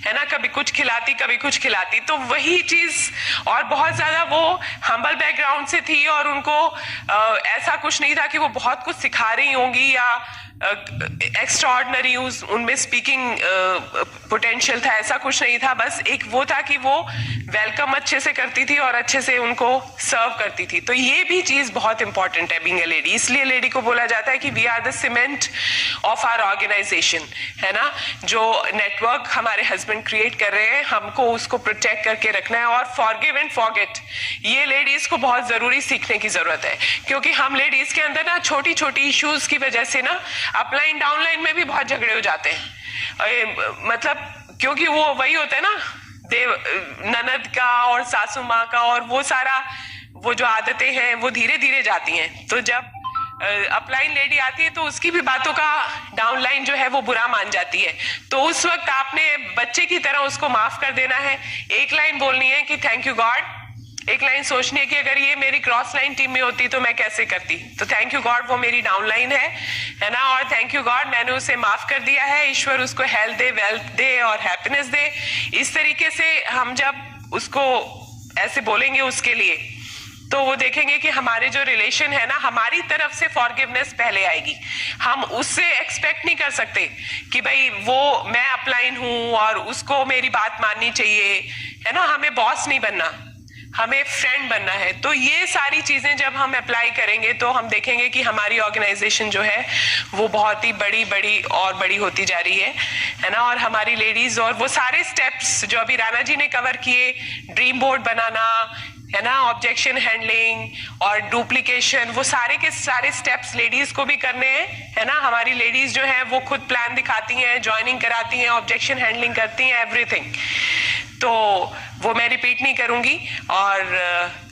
है ना, कभी कुछ खिलाती कभी कुछ खिलाती। तो वही चीज, और बहुत ज्यादा वो हम्बल बैकग्राउंड से थी और उनको ऐसा कुछ नहीं था कि वो बहुत कुछ सिखा रही होंगी या एक्स्ट्राऑर्डिनरी उनमें स्पीकिंग पोटेंशियल था, ऐसा कुछ नहीं था। बस एक वो था कि वो वेलकम अच्छे से करती थी और अच्छे से उनको सर्व करती थी। तो ये भी चीज बहुत इंपॉर्टेंट है बीइंग अ लेडी। इसलिए लेडी को बोला जाता है कि we are the cement of our organisation, है ना। जो नेटवर्क हमारे हस्बैंड क्रिएट कर रहे हैं, हमको उसको प्रोटेक्ट करके रखना है। और फॉरगिव एंड फॉरगेट, ये लेडीज को बहुत जरूरी सीखने की जरूरत है, क्योंकि हम लेडीज के अंदर ना छोटी छोटी इश्यूज की वजह से ना अपलाइन डाउनलाइन में भी बहुत झगड़े हो जाते हैं। मतलब क्योंकि वो वही होता है ना, देव ननद का और सासू माँ का, और वो सारा वो जो आदतें हैं वो धीरे धीरे जाती हैं। तो जब अपलाइन लेडी आती है तो उसकी भी बातों का डाउनलाइन जो है वो बुरा मान जाती है। तो उस वक्त आपने बच्चे की तरह उसको माफ कर देना है। एक लाइन बोलनी है कि थैंक यू गॉड, एक लाइन सोचनी है कि अगर ये मेरी क्रॉस लाइन टीम में होती तो मैं कैसे करती। तो थैंक यू गॉड वो मेरी डाउन लाइन है ना, और थैंक यू गॉड मैंने उसे माफ कर दिया है। ईश्वर उसको हेल्थ दे, वेल्थ दे और हैप्पीनेस दे। इस तरीके से हम जब उसको ऐसे बोलेंगे उसके लिए, तो वो देखेंगे कि हमारे जो रिलेशन है ना, हमारी तरफ से फॉरगिवनेस पहले आएगी। हम उससे एक्सपेक्ट नहीं कर सकते कि भाई वो मैं अपलाइन हूं और उसको मेरी बात माननी चाहिए, है ना। हमें बॉस नहीं बनना, हमें फ्रेंड बनना है। तो ये सारी चीजें जब हम अप्लाई करेंगे तो हम देखेंगे कि हमारी ऑर्गेनाइजेशन जो है वो बहुत ही बड़ी बड़ी और बड़ी होती जा रही है ना। और हमारी लेडीज और वो सारे स्टेप्स जो अभी राणा जी ने कवर किए, ड्रीम बोर्ड बनाना है ना, ऑब्जेक्शन हैंडलिंग और डुप्लीकेशन, वो सारे के सारे स्टेप्स लेडीज को भी करने हैं, है ना। हमारी लेडीज जो है वो खुद प्लान दिखाती हैं, ज्वाइनिंग कराती हैं, ऑब्जेक्शन हैंडलिंग करती हैं, एवरीथिंग। तो वो मैं रिपीट नहीं करूंगी। और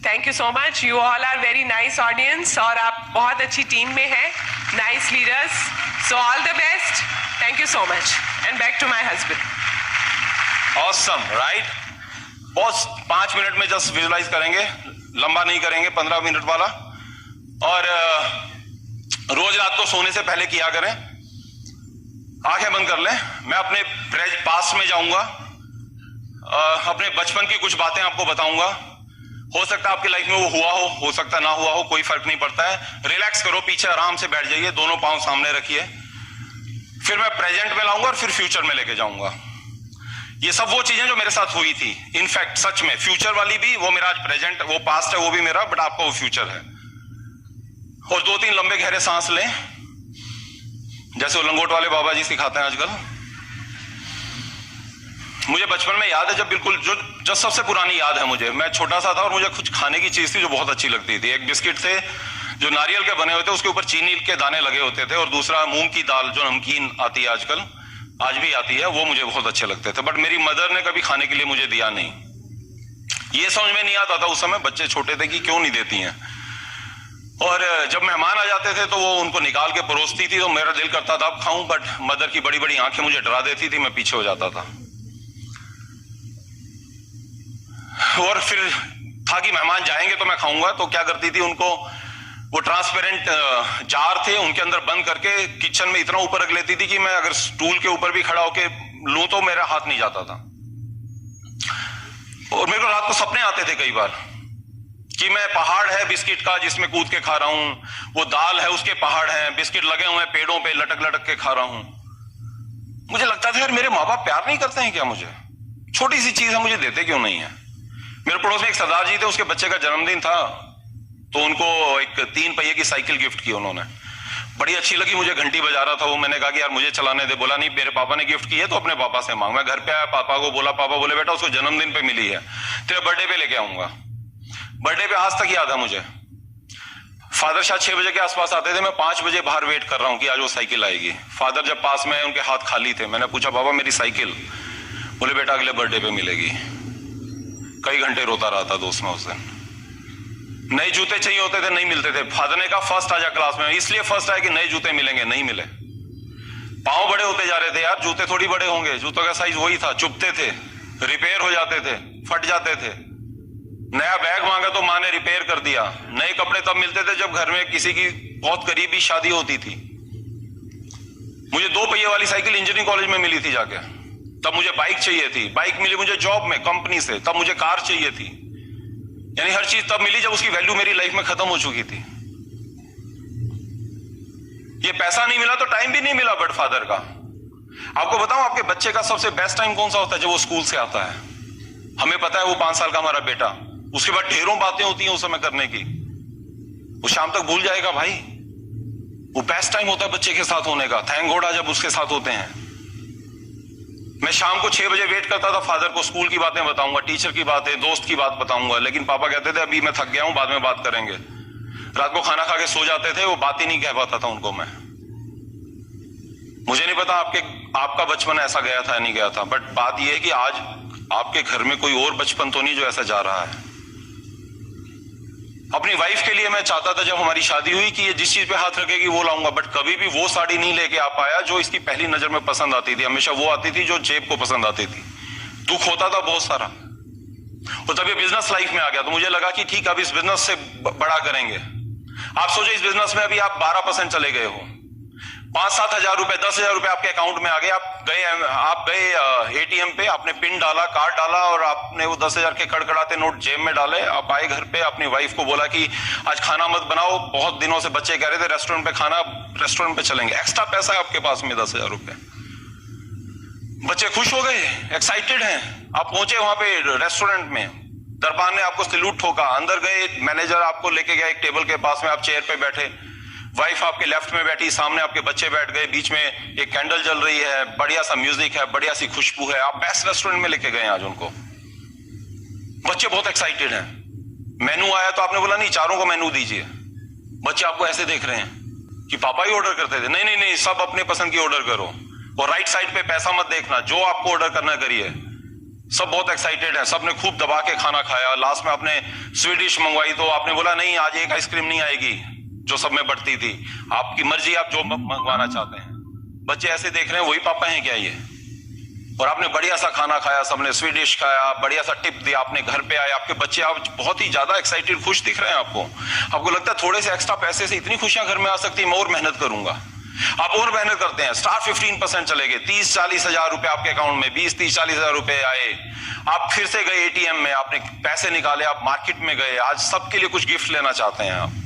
thank you so much, you all are very nice audience, और आप बहुत अच्छी टीम में हैं, nice leaders. So all the best, thank you so much, and back to my husband. Awesome, right. Boss 5 minute में जस्ट विजुलाइज करेंगे, लंबा नहीं करेंगे, 15 मिनट वाला। और रोज रात को सोने से पहले किया करें, आंखें बंद कर लें। मैं अपने पास्ट में जाऊंगा, अपने बचपन की कुछ बातें आपको बताऊंगा। हो सकता है आपकी लाइफ में वो हुआ हो सकता ना हुआ हो, कोई फर्क नहीं पड़ता है। रिलैक्स करो, पीछे आराम से बैठ जाइए, दोनों पांव सामने रखिए। फिर मैं प्रेजेंट में लाऊंगा और फिर फ्यूचर में लेके जाऊंगा। ये सब वो चीजें जो मेरे साथ हुई थी, इनफैक्ट सच में फ्यूचर वाली भी, वो मेरा आज प्रेजेंट, वो पास्ट है वो भी मेरा, बट आपका वो फ्यूचर है। और 2-3 लंबे गहरे सांस लें, जैसे वो लंगोट वाले बाबा जी सिखाते हैं आजकल। मुझे बचपन में याद है, जब बिल्कुल जो सबसे पुरानी याद है मुझे, मैं छोटा सा था और मुझे कुछ खाने की चीज थी जो बहुत अच्छी लगती थी। एक बिस्किट थे जो नारियल के बने हुए थे, उसके ऊपर चीनी के दाने लगे होते थे, और दूसरा मूंग की दाल जो नमकीन आती है आजकल, आज भी आती है, वो मुझे बहुत अच्छे लगते थे। बट मेरी मदर ने कभी खाने के लिए मुझे दिया नहीं। ये समझ में नहीं आता था उस समय, बच्चे छोटे थे, कि क्यों नहीं देती हैं। और जब मेहमान आ जाते थे तो वो उनको निकाल के परोसती थी, तो मेरा दिल करता था अब खाऊं, बट मदर की बड़ी बड़ी आंखें मुझे डरा देती थी, मैं पीछे हो जाता था। और फिर था कि मेहमान जाएंगे तो मैं खाऊंगा, तो क्या करती थी, उनको वो ट्रांसपेरेंट जार थे, उनके अंदर बंद करके किचन में इतना ऊपर रख लेती थी कि मैं अगर स्टूल के ऊपर भी खड़ा होके लूं तो मेरा हाथ नहीं जाता था। और मेरे को रात को सपने आते थे कई बार कि मैं पहाड़ है बिस्किट का जिसमें कूद के खा रहा हूं, वो दाल है उसके पहाड़ हैं, बिस्किट लगे हुए हैं पेड़ों पे, लटक लटक के खा रहा हूं। मुझे लगता था यार मेरे माँ बाप प्यार नहीं करते हैं क्या मुझे? छोटी सी चीज है, मुझे देते क्यों नहीं है? मेरे पड़ोस में एक सरदार जी थे, उसके बच्चे का जन्मदिन था, तो उनको एक 3 पहिए की साइकिल गिफ्ट की उन्होंने, बड़ी अच्छी लगी मुझे, घंटी बजा रहा था वो। मैंने कहा कि यार मुझे चलाने दे। बोला नहीं, मेरे पापा ने गिफ्ट की है तो अपने पापा से मांग। मैं घर पे आया, पापा को बोला, पापा बोले बेटा उसको जन्मदिन पे मिली है, तेरे बर्थडे पे लेके आऊंगा। बर्थडे पे आज तक याद है मुझे, फादर शायद 6 बजे के आसपास आते थे, मैं 5 बजे बाहर वेट कर रहा हूँ कि आज वो साइकिल आएगी। फादर जब पास में, उनके हाथ खाली थे। मैंने पूछा पापा मेरी साइकिल? बोले बेटा अगले बर्थडे पे मिलेगी। कई घंटे रोता रहा था दोस्त में उस दिन। नए जूते चाहिए होते थे, नहीं मिलते थे। फादर ने कहा फर्स्ट आ जा क्लास में, इसलिए फर्स्ट आया कि नए जूते मिलेंगे, नहीं मिले। पांव बड़े होते जा रहे थे यार, जूते थोड़ी बड़े होंगे, जूतों का साइज वही था, चुभते थे, रिपेयर हो जाते थे, फट जाते थे। नया बैग मांगा तो माँ ने रिपेयर कर दिया। नए कपड़े तब मिलते थे जब घर में किसी की बहुत करीबी शादी होती थी। मुझे 2 पहिए वाली साइकिल इंजीनियरिंग कॉलेज में मिली थी जाके, तब मुझे बाइक चाहिए थी। बाइक मिली मुझे जॉब में, कंपनी से, तब मुझे कार चाहिए थी। यानी हर चीज तब मिली जब उसकी वैल्यू मेरी लाइफ में खत्म हो चुकी थी। ये पैसा नहीं मिला तो टाइम भी नहीं मिला। बट फादर का आपको बताऊं, आपके बच्चे का सबसे बेस्ट टाइम कौन सा होता है? जब वो स्कूल से आता है। हमें पता है वो 5 साल का हमारा बेटा, उसके बाद ढेरों बातें होती हैं उस समय करने की, वो शाम तक भूल जाएगा भाई। वो बेस्ट टाइम होता है बच्चे के साथ होने का। थैंक गॉड जब उसके साथ होते हैं। मैं शाम को 6 बजे वेट करता था फादर को, स्कूल की बातें बताऊंगा, टीचर की बातें, दोस्त की बात बताऊंगा, लेकिन पापा कहते थे अभी मैं थक गया हूं, बाद में बात करेंगे। रात को खाना खा के सो जाते थे, वो बात ही नहीं कह पाता था उनको मैं। मुझे नहीं पता आपका बचपन ऐसा गया था या नहीं गया था, बट बात यह है कि आज आपके घर में कोई और बचपन तो नहीं जो ऐसा जा रहा है। अपनी वाइफ के लिए मैं चाहता था जब हमारी शादी हुई कि ये जिस चीज पे हाथ रखेगी वो लाऊंगा, बट कभी भी वो साड़ी नहीं लेके आ पाया जो इसकी पहली नजर में पसंद आती थी। हमेशा वो आती थी जो जेब को पसंद आती थी। दुख होता था बहुत सारा। और तब ये बिजनेस लाइफ में आ गया तो मुझे लगा कि ठीक, अब इस बिजनेस से बड़ा करेंगे। आप सोचो इस बिजनेस में अभी आप 12% चले गए हो, 5-7 हजार रुपए, 10,000 रुपए आपके अकाउंट में आ गए। आप गए एटीएम पे, आपने पिन डाला, कार्ड डाला और आपने वो 10,000 के कड़कड़ाते नोट जेब में डाले। आप आए घर पे, अपनी वाइफ को बोला कि आज खाना मत बनाओ, बहुत दिनों से बच्चे कह रहे थे रेस्टोरेंट पे खाना, रेस्टोरेंट पे चलेंगे। एक्स्ट्रा पैसा है आपके पास में 10,000 रुपए। बच्चे खुश हो गए, एक्साइटेड हैं। आप पहुंचे वहां पे रेस्टोरेंट में, दरबान ने आपको सैल्यूट ठोका, अंदर गए, मैनेजर आपको लेके गया एक टेबल के पास में, आप चेयर पे बैठे, वाइफ आपके लेफ्ट में बैठी, सामने आपके बच्चे बैठ गए, बीच में एक कैंडल जल रही है, बढ़िया सा म्यूजिक है, बढ़िया सी खुशबू है। आप बेस्ट रेस्टोरेंट में लेके गए आज उनको। बच्चे बहुत एक्साइटेड हैं। मेनू आया तो आपने बोला नहीं, चारों को मेनू दीजिए। बच्चे आपको ऐसे देख रहे हैं कि पापा ही ऑर्डर करते थे। नहीं नहीं नहीं, सब अपने पसंद की ऑर्डर करो और राइट साइड पे पैसा मत देखना, जो आपको ऑर्डर करना करिए। सब बहुत एक्साइटेड है, सबने खूब दबा के खाना खाया। लास्ट में आपने स्वीट डिश मंगवाई तो आपने बोला नहीं, आज एक आइसक्रीम नहीं आएगी जो सब में बढ़ती थी, आपकी मर्जी, आप जो मंगवाना चाहते हैं। बच्चे ऐसे देख रहे हैं वही पापा हैं क्या ये? और आपने बढ़िया सा खाना खाया, सबने स्वीट डिश खाया, बढ़िया सा टिप दिया, आपने घर पे आए, आपके बच्चे आप बहुत ही ज्यादा एक्साइटेड, खुश दिख रहे हैं। आपको लगता है थोड़े से एक्स्ट्रा पैसे से इतनी खुशियां घर में आ सकती है, मैं और मेहनत करूंगा। आप और मेहनत करते हैं, स्टार 15% चले गए, 30-40 हजार रुपए आपके अकाउंट में, 20-30-40 हजार रुपए आए। आप फिर से गए एटीएम में, आपने पैसे निकाले, आप मार्केट में गए, आज सबके लिए कुछ गिफ्ट लेना चाहते हैं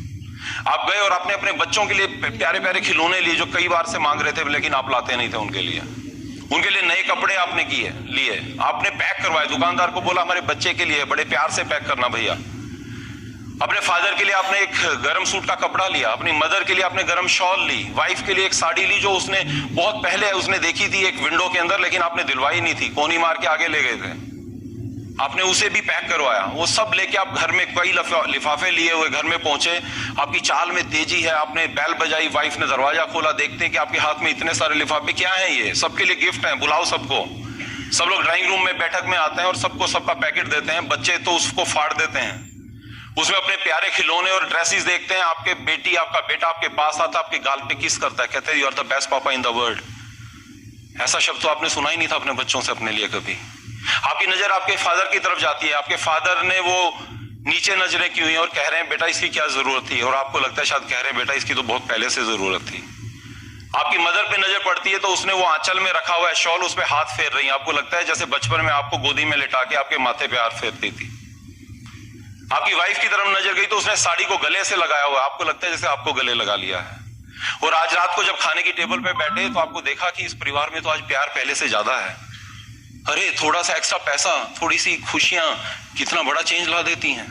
आप गए और आपने अपने बच्चों के लिए प्यारे प्यारे खिलौने लिए जो कई बार से मांग रहे थे लेकिन आप लाते नहीं थे उनके लिए नए कपड़े आपने लिए, आपने पैक करवाए, दुकानदार को बोला हमारे बच्चे के लिए बड़े प्यार से पैक करना भैया। अपने फादर के लिए आपने एक गर्म सूट का कपड़ा लिया, अपनी मदर के लिए आपने गर्म शॉल ली, वाइफ के लिए एक साड़ी ली जो उसने बहुत पहले उसने देखी थी एक विंडो के अंदर लेकिन आपने दिलवाई नहीं थी, कोनी मार के आगे ले गए थे, आपने उसे भी पैक करवाया। वो सब लेके आप घर में कई लिफाफे लिए हुए घर में पहुंचे। आपकी चाल में तेजी है, आपने बैल बजाई, वाइफ ने दरवाजा खोला, देखते हैं कि आपके हाथ में इतने सारे लिफाफे, क्या है ये? सबके लिए गिफ्ट हैं, बुलाओ सबको। सब लोग ड्राइंग रूम में बैठक में आते हैं और सबको सबका पैकेट देते हैं। बच्चे तो उसको फाड़ देते हैं, उसमें अपने प्यारे खिलौने और ड्रेसेस देखते हैं। आपके बेटी, आपका बेटा आपके पास आता, आपके गाल पे किस करता है, कहते हैं यू आर द बेस्ट पापा इन द वर्ल्ड। ऐसा शब्द तो आपने सुना ही नहीं था अपने बच्चों से अपने लिए कभी। आपकी नजर आपके फादर की तरफ जाती है, आपके फादर ने वो नीचे नजरें की हुई हैं और कह रहे हैं बेटा इसकी क्या जरूरत थी, और आपको लगता है शायद कह रहे हैं बेटा इसकी तो बहुत पहले से जरूरत थी। आपकी मदर पे नजर पड़ती है तो उसने वो आंचल में रखा हुआ है शॉल, उस पे हाथ फेर रही है, आपको लगता है जैसे बचपन में आपको गोदी में लिटा के आपके माथे पे हाथ फेरती थी। आपकी वाइफ की तरफ नजर गई तो उसने साड़ी को गले से लगाया हुआ, आपको लगता है जैसे आपको गले लगा लिया है। और आज रात को जब खाने की टेबल पे बैठे तो आपको देखा कि इस परिवार में तो आज प्यार पहले से ज्यादा है। अरे थोड़ा सा एक्स्ट्रा पैसा, थोड़ी सी खुशियां कितना बड़ा चेंज ला देती हैं।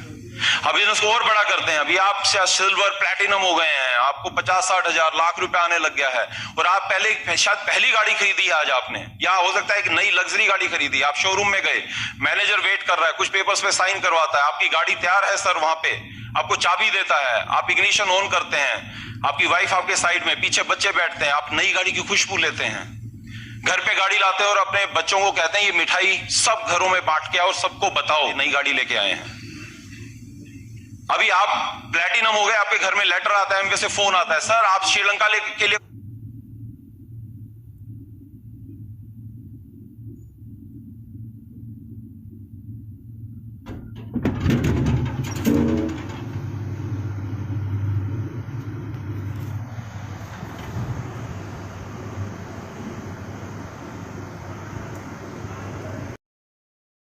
अभी इसको और बड़ा करते हैं, अभी आप सिल्वर प्लैटिनम हो गए हैं, आपको 50-60 हजार लाख रुपए आने लग गया है और आप शायद पहली गाड़ी खरीदी है आज आपने, या हो सकता है एक नई लग्जरी गाड़ी खरीदी। आप शोरूम में गए, मैनेजर वेट कर रहा है, कुछ पेपर्स पे साइन करवाता है, आपकी गाड़ी तैयार है सर, वहां पे आपको चाबी देता है, आप इग्निशन ऑन करते हैं, आपकी वाइफ आपके साइड में, पीछे बच्चे बैठते हैं, आप नई गाड़ी की खुशबू लेते हैं, घर पे गाड़ी लाते हैं और अपने बच्चों को कहते हैं ये मिठाई सब घरों में बांट के आओ, सबको बताओ नई गाड़ी लेके आए हैं। अभी आप प्लैटिनम हो गए, आपके घर में लेटर आता है, एम्बेसी से फोन आता है, सर आप श्रीलंका के लिए